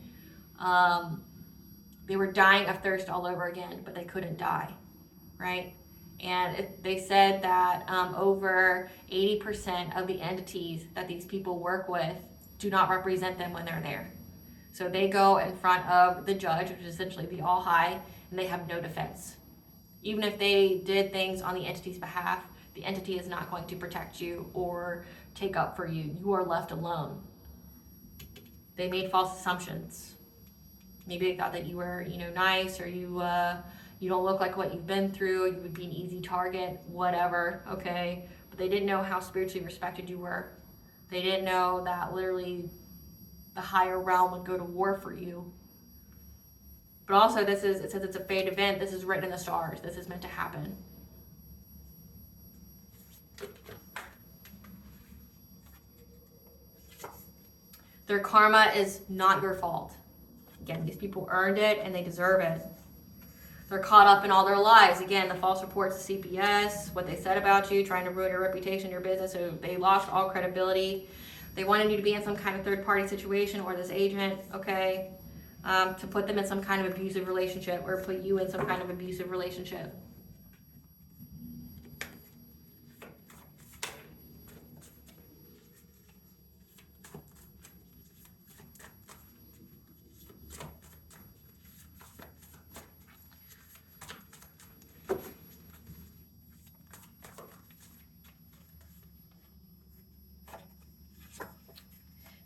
they were dying of thirst all over again, but they couldn't die, right? And they said that over 80% of the entities that these people work with do not represent them when they're there. So they go in front of the judge, which is essentially the All High, and they have no defense. Even if they did things on the entity's behalf, the entity is not going to protect you or take up for you. You are left alone. They made false assumptions. Maybe they thought that you were, nice, or you don't look like what you've been through. You would be an easy target, whatever, okay? But they didn't know how spiritually respected you were. They didn't know that literally the higher realm would go to war for you. But also, it says it's a fate event. This is written in the stars. This is meant to happen. Their karma is not your fault. Again, these people earned it and they deserve it. They're caught up in all their lies. Again, the false reports to CPS, what they said about you, trying to ruin your reputation, your business. So they lost all credibility. They wanted you to be in some kind of third-party situation, or this agent, okay, to put them in some kind of abusive relationship, or put you in some kind of abusive relationship.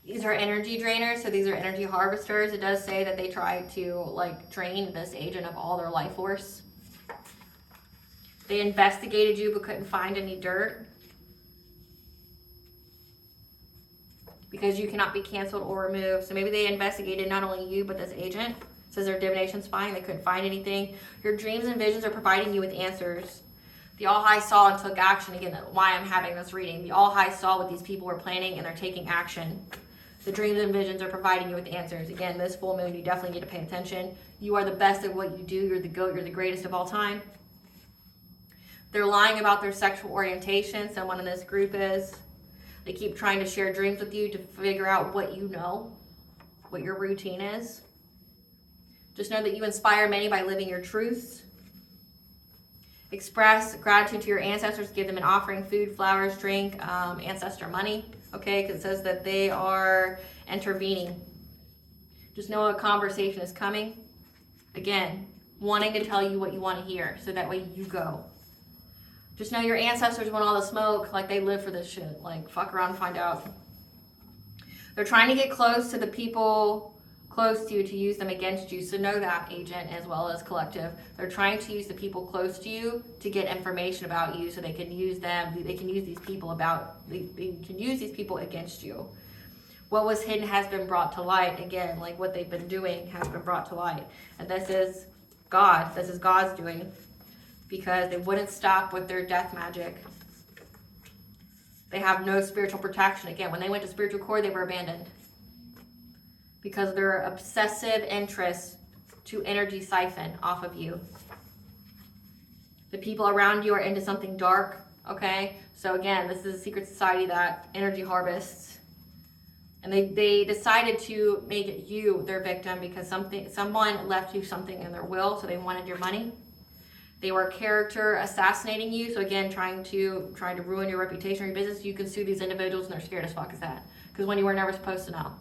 These are energy drainers, so these are energy harvesters. It does say that they tried to drain this agent of all their life force. They investigated you but couldn't find any dirt. Because you cannot be canceled or removed. So maybe they investigated not only you but this agent. It says they're divination spying, they couldn't find anything. Your dreams and visions are providing you with answers. The All High saw and took action. Again, why I'm having this reading. The All High saw what these people were planning and they're taking action. The dreams and visions are providing you with answers. Again, this full moon, you definitely need to pay attention. You are the best at what you do. You're the GOAT. You're the greatest of all time. They're lying about their sexual orientation. Someone in this group is. They keep trying to share dreams with you to figure out what you know, what your routine is. Just know that you inspire many by living your truths. Express gratitude to your ancestors. Give them an offering, food, flowers, drink, ancestor money. Okay, because it says that they are intervening. Just know a conversation is coming. Again, wanting to tell you what you want to hear, so that way you go. Just know your ancestors want all the smoke, like they live for this shit. Like, fuck around and find out. They're trying to get close to the people close to you to use them against you. So know that, agent as well as collective. They're trying to use the people close to you to get information about you, so they can use them. They can use these people they can use these people against you. What was hidden has been brought to light. Again, like what they've been doing has been brought to light. And this is God. This is God's doing, because they wouldn't stop with their death magic. They have no spiritual protection. Again, when they went to spiritual core, they were abandoned because of their obsessive interest to energy siphon off of you. The people around you are into something dark, okay? So again, this is a secret society that energy harvests. And they decided to make it you their victim because someone left you something in their will, so they wanted your money. They were character assassinating you, so again, trying to ruin your reputation or your business. You can sue these individuals, and they're scared as fuck as that, because when you were never supposed to know.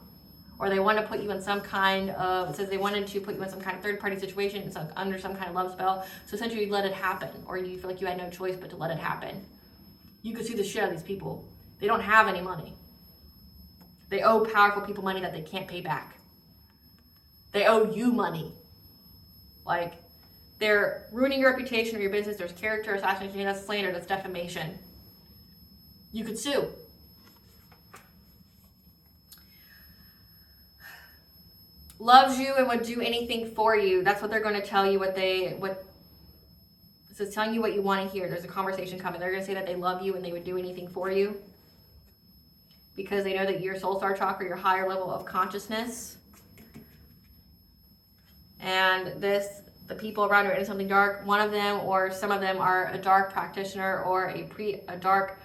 Or they want to put you in some kind of, it says they wanted to put you in some kind of third-party situation, under some kind of love spell. So essentially, you let it happen, or you feel like you had no choice but to let it happen. You could sue the shit out of these people. They don't have any money. They owe powerful people money that they can't pay back. They owe you money. Like, they're ruining your reputation or your business. There's character assassination, that's slander, that's defamation. You could sue. Loves you and would do anything for you. That's what they're going to tell you. So it's telling you what you want to hear. There's a conversation coming. They're going to say that they love you and they would do anything for you, because they know that your soul star chakra, your higher level of consciousness, and the people around you are in something dark. One of them or some of them are a dark practitioner or a dark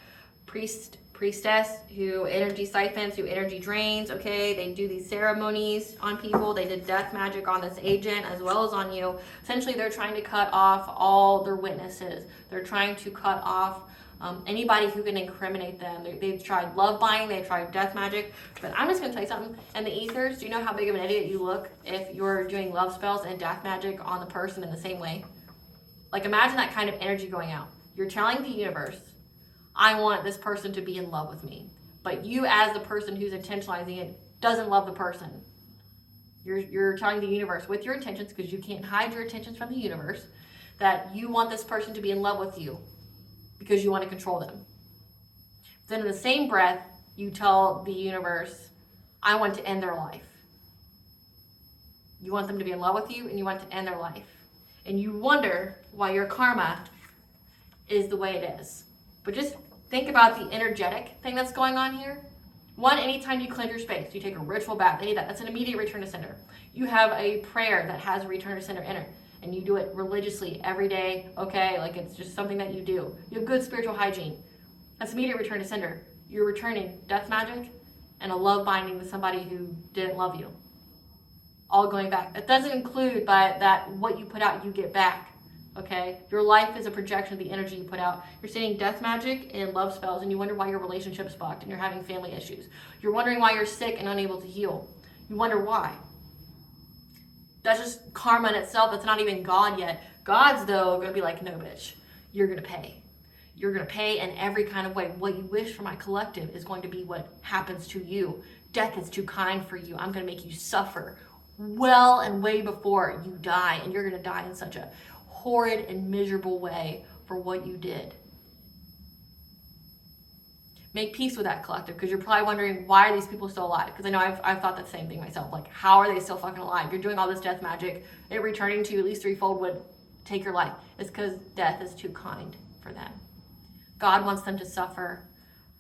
priestess who energy siphons, who energy drains. Okay, they do these ceremonies on people. They did death magic on this agent as well as on you. Essentially, they're trying to cut off all their witnesses. They're trying to cut off anybody who can incriminate them. They've tried love binding, they've tried death magic, but I'm just going to tell you something. In the ethers, do you know how big of an idiot you look if you're doing love spells and death magic on the person in the same way? Like, imagine that kind of energy going out. You're telling the universe, I want this person to be in love with me, but you as the person who's intentionalizing it doesn't love the person. You're telling the universe with your intentions, because you can't hide your intentions from the universe, that you want this person to be in love with you, because you want to control them. Then in the same breath, you tell the universe, I want to end their life. You want them to be in love with you, and you want to end their life. And you wonder why your karma is the way it is. But just think about the energetic thing that's going on here. One, anytime you cleanse your space, you take a ritual bath, they need that. That's an immediate return to sender. You have a prayer that has a return to sender in it, and you do it religiously every day, okay? Like, it's just something that you do. You have good spiritual hygiene. That's immediate return to sender. You're returning death magic and a love binding to somebody who didn't love you. All going back. That doesn't include that what you put out, you get back, okay? Your life is a projection of the energy you put out. You're saying death magic and love spells, and you wonder why your relationship's fucked and you're having family issues. You're wondering why you're sick and unable to heal. You wonder why. That's just karma in itself. That's not even God yet. God's, though, going to be like, no, bitch, you're going to pay. You're going to pay in every kind of way. What you wish for my collective is going to be what happens to you. Death is too kind for you. I'm going to make you suffer well and way before you die. And you're going to die in such a horrid and miserable way for what you did. Make peace with that collective, because you're probably wondering, why are these people still alive? Because I know I've thought the same thing myself. Like, how are they still fucking alive? You're doing all this death magic. It returning to you at least threefold would take your life. It's because death is too kind for them. God wants them to suffer.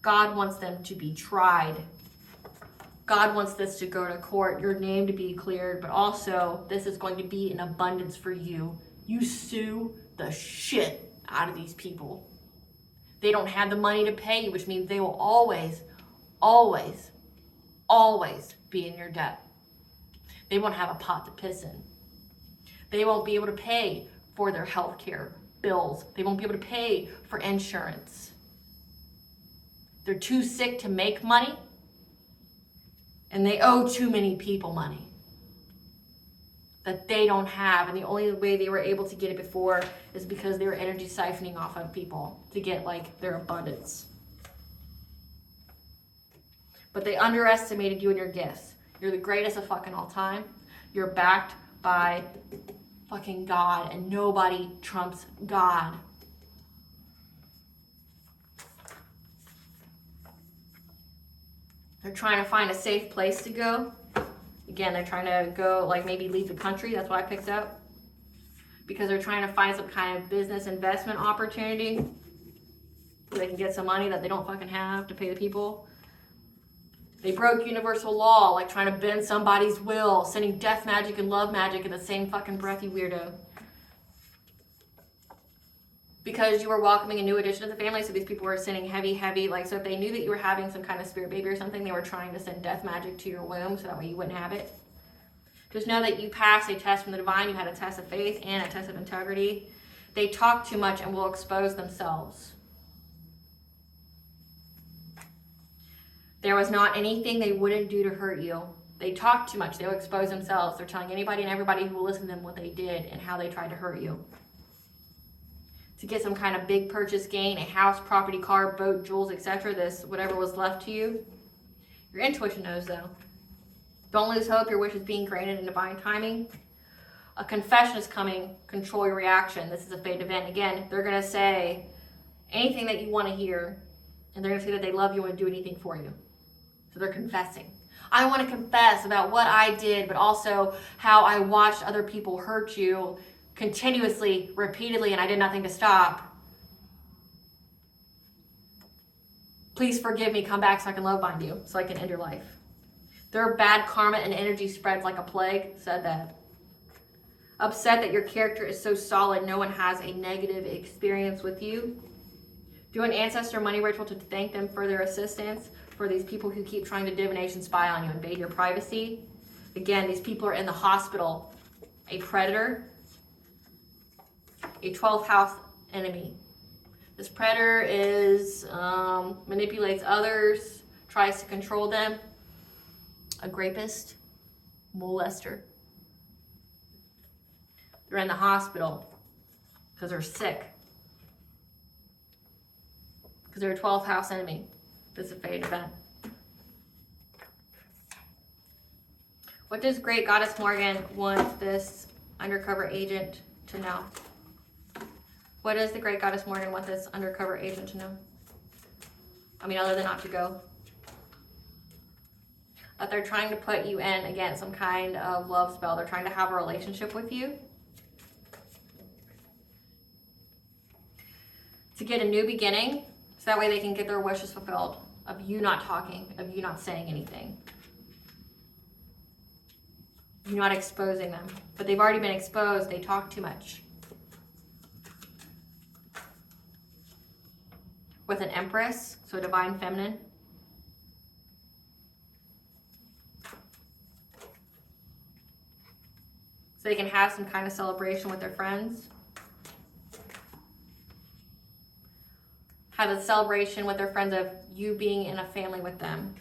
God wants them to be tried. God wants this to go to court, your name to be cleared, but also this is going to be in abundance for you. You sue the shit out of these people. They don't have the money to pay you, which means they will always, always, always be in your debt. They won't have a pot to piss in. They won't be able to pay for their health care bills. They won't be able to pay for insurance. They're too sick to make money, and they owe too many people money that they don't have. And the only way they were able to get it before is because they were energy siphoning off of people to get like their abundance. But they underestimated you and your gifts. You're the greatest of fucking all time. You're backed by fucking God, and nobody trumps God. They're trying to find a safe place to go. Again, they're trying to go, like maybe leave the country. That's what I picked up. Because they're trying to find some kind of business investment opportunity so they can get some money that they don't fucking have to pay the people. They broke universal law, like trying to bend somebody's will, sending death magic and love magic in the same fucking breath, you weirdo. Because you were welcoming a new addition to the family, so these people were sending heavy, like, so if they knew that you were having some kind of spirit baby or something, they were trying to send death magic to your womb, so that way you wouldn't have it. Just know that you passed a test from the divine. You had a test of faith and a test of integrity. They talk too much and will expose themselves. There was not anything they wouldn't do to hurt you. They talk too much. They'll expose themselves. They're telling anybody and everybody who will listen to them what they did and how they tried to hurt you. To get some kind of big purchase gain, a house, property, car, boat, jewels, etc. This, whatever was left to you. Your intuition knows though. Don't lose hope. Your wish is being granted in divine timing. A confession is coming. Control your reaction. This is a fate event. Again, they're going to say anything that you want to hear. And they're going to say that they love you and do anything for you. So they're confessing. I want to confess about what I did, but also how I watched other people hurt you continuously, repeatedly, and I did nothing to stop. Please forgive me. Come back so I can love bind you, so I can end your life. Their bad karma and energy spreads like a plague. Said that. Upset that your character is so solid, no one has a negative experience with you. Do an ancestor money ritual to thank them for their assistance, for these people who keep trying to divination spy on you, invade your privacy. Again, these people are in the hospital. A predator, a 12th house enemy. This predator is manipulates others, tries to control them. A rapist, molester. They're in the hospital because they're sick. Because they're a 12th house enemy. This is a fate event. What does Great Goddess Morgan want this undercover agent to know? What does the Great Goddess Morgan want this undercover agent to know? I mean, other than not to go. That they're trying to put you in, again, some kind of love spell. They're trying to have a relationship with you. To get a new beginning. So that way they can get their wishes fulfilled of you not talking, of you not saying anything. You're not exposing them. But they've already been exposed. They talk too much. With an Empress, so a divine feminine. So they can have some kind of celebration with their friends. Have a celebration with their friends of you being in a family with them.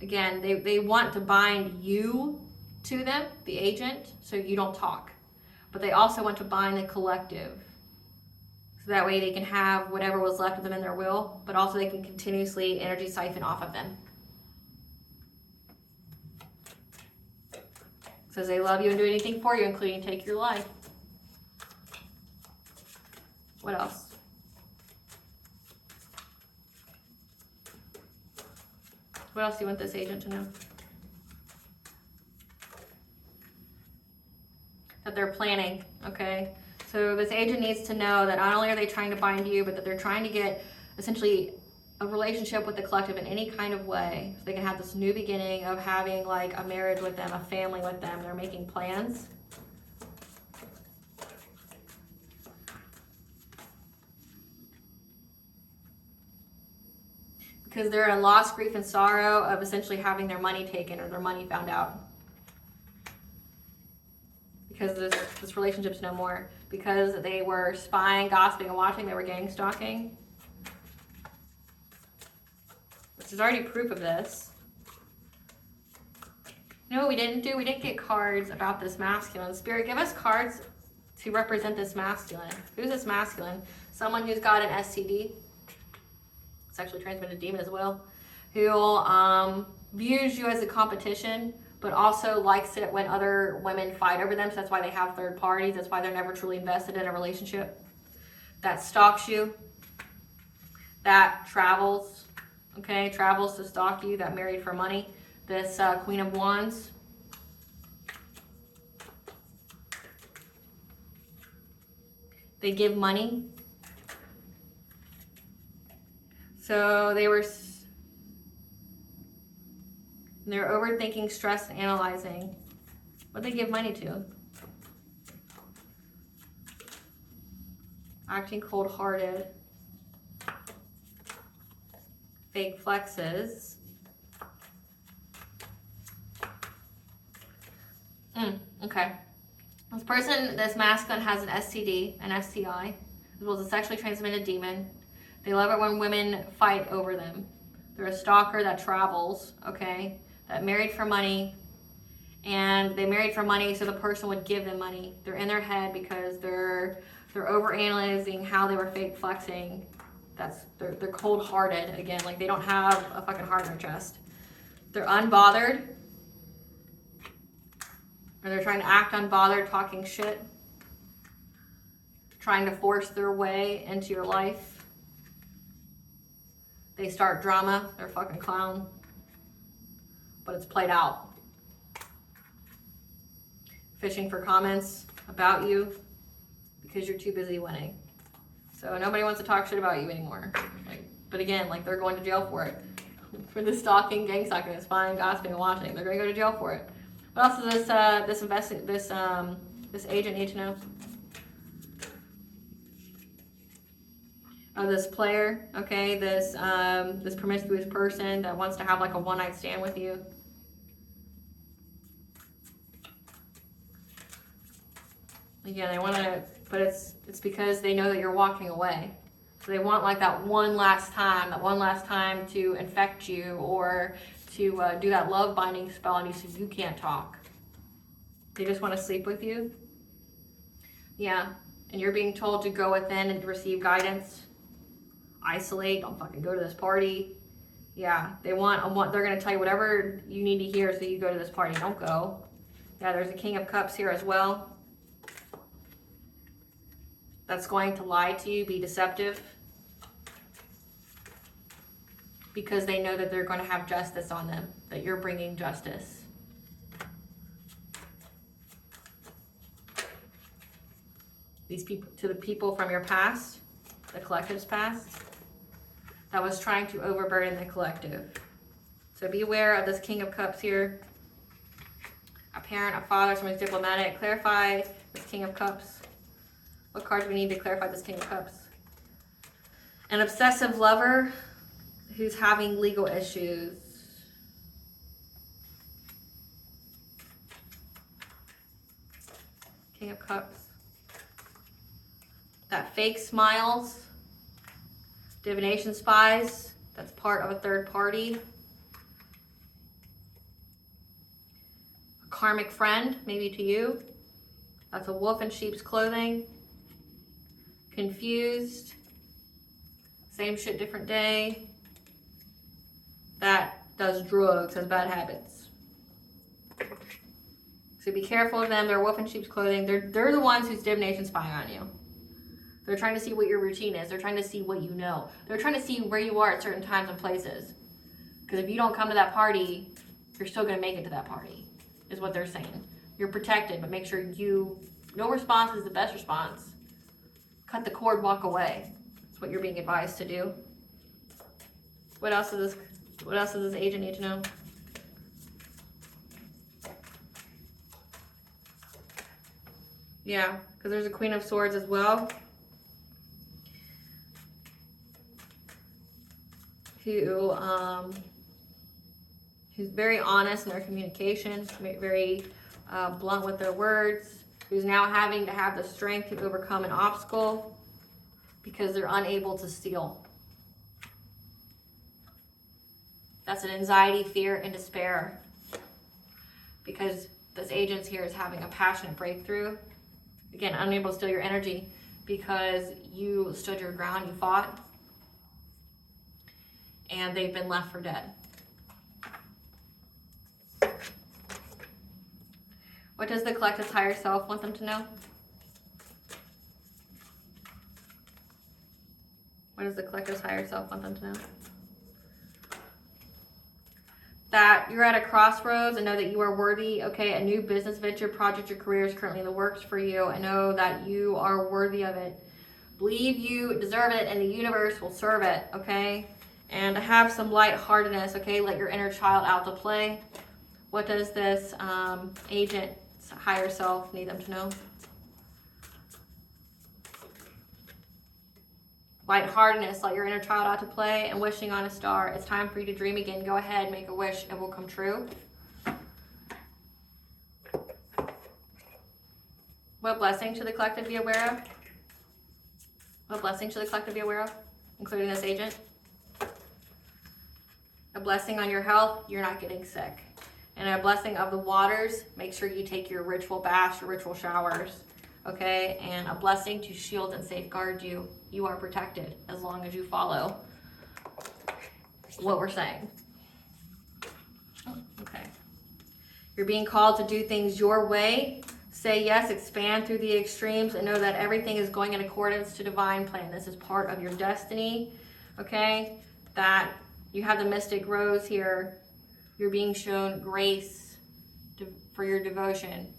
Again, they want to bind you to them, the agent, so you don't talk. But they also want to bind the collective. So that way they can have whatever was left of them in their will, but also they can continuously energy siphon off of them. Says they love you and do anything for you, including take your life. What else? What else do you want this agent to know? That they're planning, okay? So this agent needs to know that not only are they trying to bind you, but that they're trying to get essentially a relationship with the collective in any kind of way. So they can have this new beginning of having like a marriage with them, a family with them. They're making plans. Because they're in loss, grief, and sorrow of essentially having their money taken or their money found out. because this relationship's no more. Because they were spying, gossiping, and watching, they were gang stalking. Which is already proof of this. You know what we didn't do? We didn't get cards about this masculine. Spirit, give us cards to represent this masculine. Who's this masculine? Someone who's got an STD, sexually transmitted demon as well, who views you as a competition, but also likes it when other women fight over them. So that's why they have third parties. That's why they're never truly invested in a relationship. That stalks you. That travels, okay? Travels to stalk you. That married for money. This Queen of Wands. They give money. So they're overthinking, stressed, and analyzing. What they give money to? Acting cold-hearted. Fake flexes. Okay. This person, this masculine, has an STD, an STI, as well as a sexually transmitted demon. They love it when women fight over them. They're a stalker that travels, okay? That married for money. And they married for money so the person would give them money. They're in their head because they're overanalyzing how they were fake flexing. They're cold-hearted, again, like they don't have a fucking heart in their chest. They're unbothered. Or they're trying to act unbothered, talking shit. Trying to force their way into your life. They start drama. They're a fucking clown. But it's played out. Fishing for comments about you because you're too busy winning. So nobody wants to talk shit about you anymore. But again, they're going to jail for it. For the stalking, gang stalking, spying, gossiping, and watching. They're going to go to jail for it. What else does this agent need to know? This player, okay, this promiscuous person that wants to have a one-night stand with you. Again, they want to, but it's because they know that you're walking away. So they want that one last time to infect you or to do that love binding spell on you so you can't talk. They just want to sleep with you. Yeah, and you're being told to go within and to receive guidance. Isolate, don't fucking go to this party. Yeah, they're going to tell you whatever you need to hear so you go to this party. Don't go. Yeah, there's a King of Cups here as well. That's going to lie to you, be deceptive. Because they know that they're going to have justice on them, that you're bringing justice. These people, to the people from your past, the collective's past, that was trying to overburden the collective. So be aware of this King of Cups here. A parent, a father, someone's diplomatic. Clarify this King of Cups. What cards do we need to clarify this King of Cups? An obsessive lover who's having legal issues. King of Cups. That fake smiles. Divination spies. That's part of a third party. A karmic friend, maybe to you. That's a wolf in sheep's clothing. Confused. Same shit, different day. That does drugs, has bad habits. So be careful of them. They're wolf in sheep's clothing. They're the ones who's divination spying on you. They're trying to see what your routine is. They're trying to see what you know. They're trying to see where you are at certain times and places. Because if you don't come to that party, you're still going to make it to that party, is what they're saying. You're protected, but make sure no response is the best response. Cut the cord, walk away. That's what you're being advised to do. What else does this agent need to know? Yeah, because there's a Queen of Swords as well. Who's very honest in their communication, very blunt with their words. who's now having to have the strength to overcome an obstacle because they're unable to steal. That's an anxiety, fear, and despair. Because this agent here is having a passionate breakthrough. Again, unable to steal your energy because you stood your ground, you fought, and they've been left for dead. What does the collective's higher self want them to know? What does the collective's higher self want them to know? That you're at a crossroads and know that you are worthy, okay? A new business venture, project, or career is currently in the works for you. I know that you are worthy of it. Believe you deserve it and the universe will serve it, okay? And have some lightheartedness, okay? Let your inner child out to play. What does this agent's higher self need them to know? Lightheartedness, let your inner child out to play, and wishing on a star. It's time for you to dream again. Go ahead, make a wish, it will come true. What blessing should the collective be aware of? What blessing should the collective be aware of, including this agent? A blessing on your health, you're not getting sick. And a blessing of the waters, make sure you take your ritual baths, your ritual showers. Okay, and a blessing to shield and safeguard you. You are protected as long as you follow what we're saying. Okay. You're being called to do things your way. Say yes, expand through the extremes, and know that everything is going in accordance to divine plan. This is part of your destiny. Okay, that you have the mystic rose here. You're being shown grace for your devotion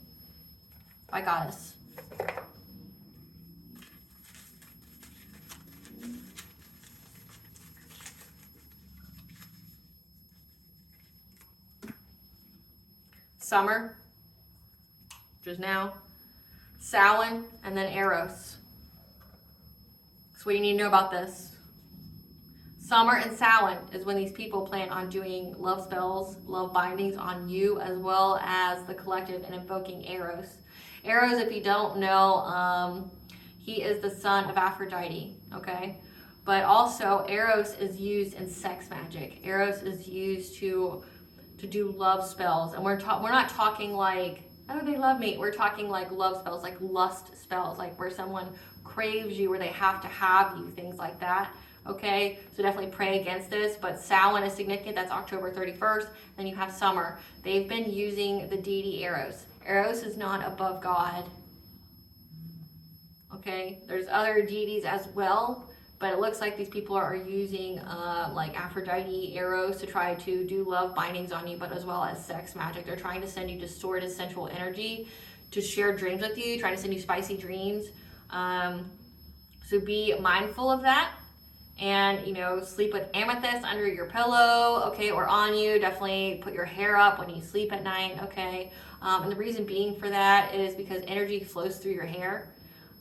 by Goddess. Summer, which is now, Samhain, and then Eros. So what do you need to know about this? Summer and Samhain is when these people plan on doing love spells, love bindings on you, as well as the collective, and invoking Eros. Eros, if you don't know, he is the son of Aphrodite, okay? But also, Eros is used in sex magic. Eros is used to do love spells. And we're not talking like, oh, they love me. We're talking like love spells, like lust spells, like where someone craves you, where they have to have you, things like that. Okay, so definitely pray against this. But Samhain is significant. That's October 31st. Then you have summer. They've been using the deity Eros. Eros is not above God. Okay, there's other deities as well, but it looks like these people are using like Aphrodite, Eros to try to do love bindings on you, but as well as sex magic. They're trying to send you distorted sensual energy to share dreams with you, trying to send you spicy dreams. So be mindful of that. And, you know, sleep with amethyst under your pillow, okay, or on you. Definitely put your hair up when you sleep at night, okay? And the reason being for that is because energy flows through your hair.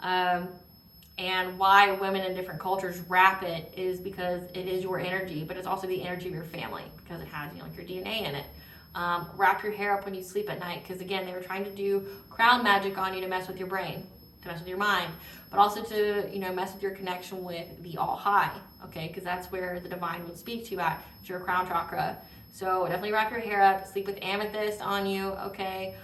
And why women in different cultures wrap it is because it is your energy, but it's also the energy of your family because it has, you know, like your DNA in it. Wrap your hair up when you sleep at night because, again, they were trying to do crown magic on you to mess with your brain, to mess with your mind, but also to, you know, mess with your connection with the all high, okay, because that's where the divine would speak to you at your crown chakra. So definitely wrap your hair up, sleep with amethyst on you, okay.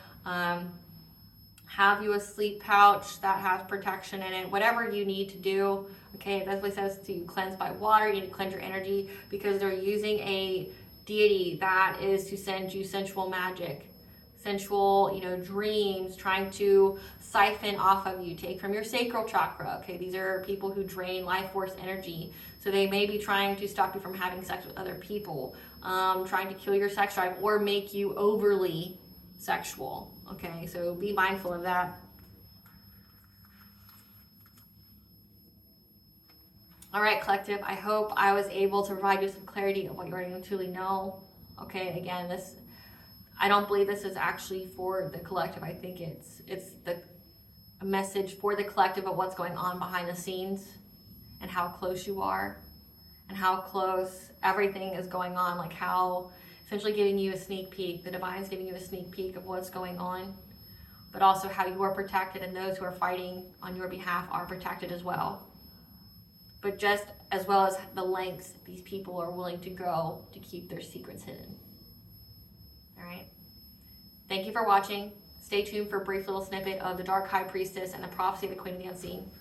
Have you a sleep pouch that has protection in it, whatever you need to do, okay. It definitely says to cleanse by water. You need to cleanse your energy because they're using a deity that is to send you sensual magic, sensual, you know, dreams, trying to siphon off of you, take from your sacral chakra, okay? These are people who drain life force energy. So they may be trying to stop you from having sex with other people, trying to kill your sex drive or make you overly sexual, okay? So be mindful of that. All right, collective, I hope I was able to provide you some clarity of what you already truly know. Okay, again, I don't believe this is actually for the collective. I think it's a message for the collective of what's going on behind the scenes and how close you are and how close everything is going on, like how essentially giving you a sneak peek. The divine's giving you a sneak peek of what's going on. but also how you are protected and those who are fighting on your behalf are protected as well. But just as well as the lengths these people are willing to go to keep their secrets hidden. All right. Thank you for watching. Stay tuned for a brief little snippet of the Dark High Priestess and the Prophecy of the Queen of the Unseen.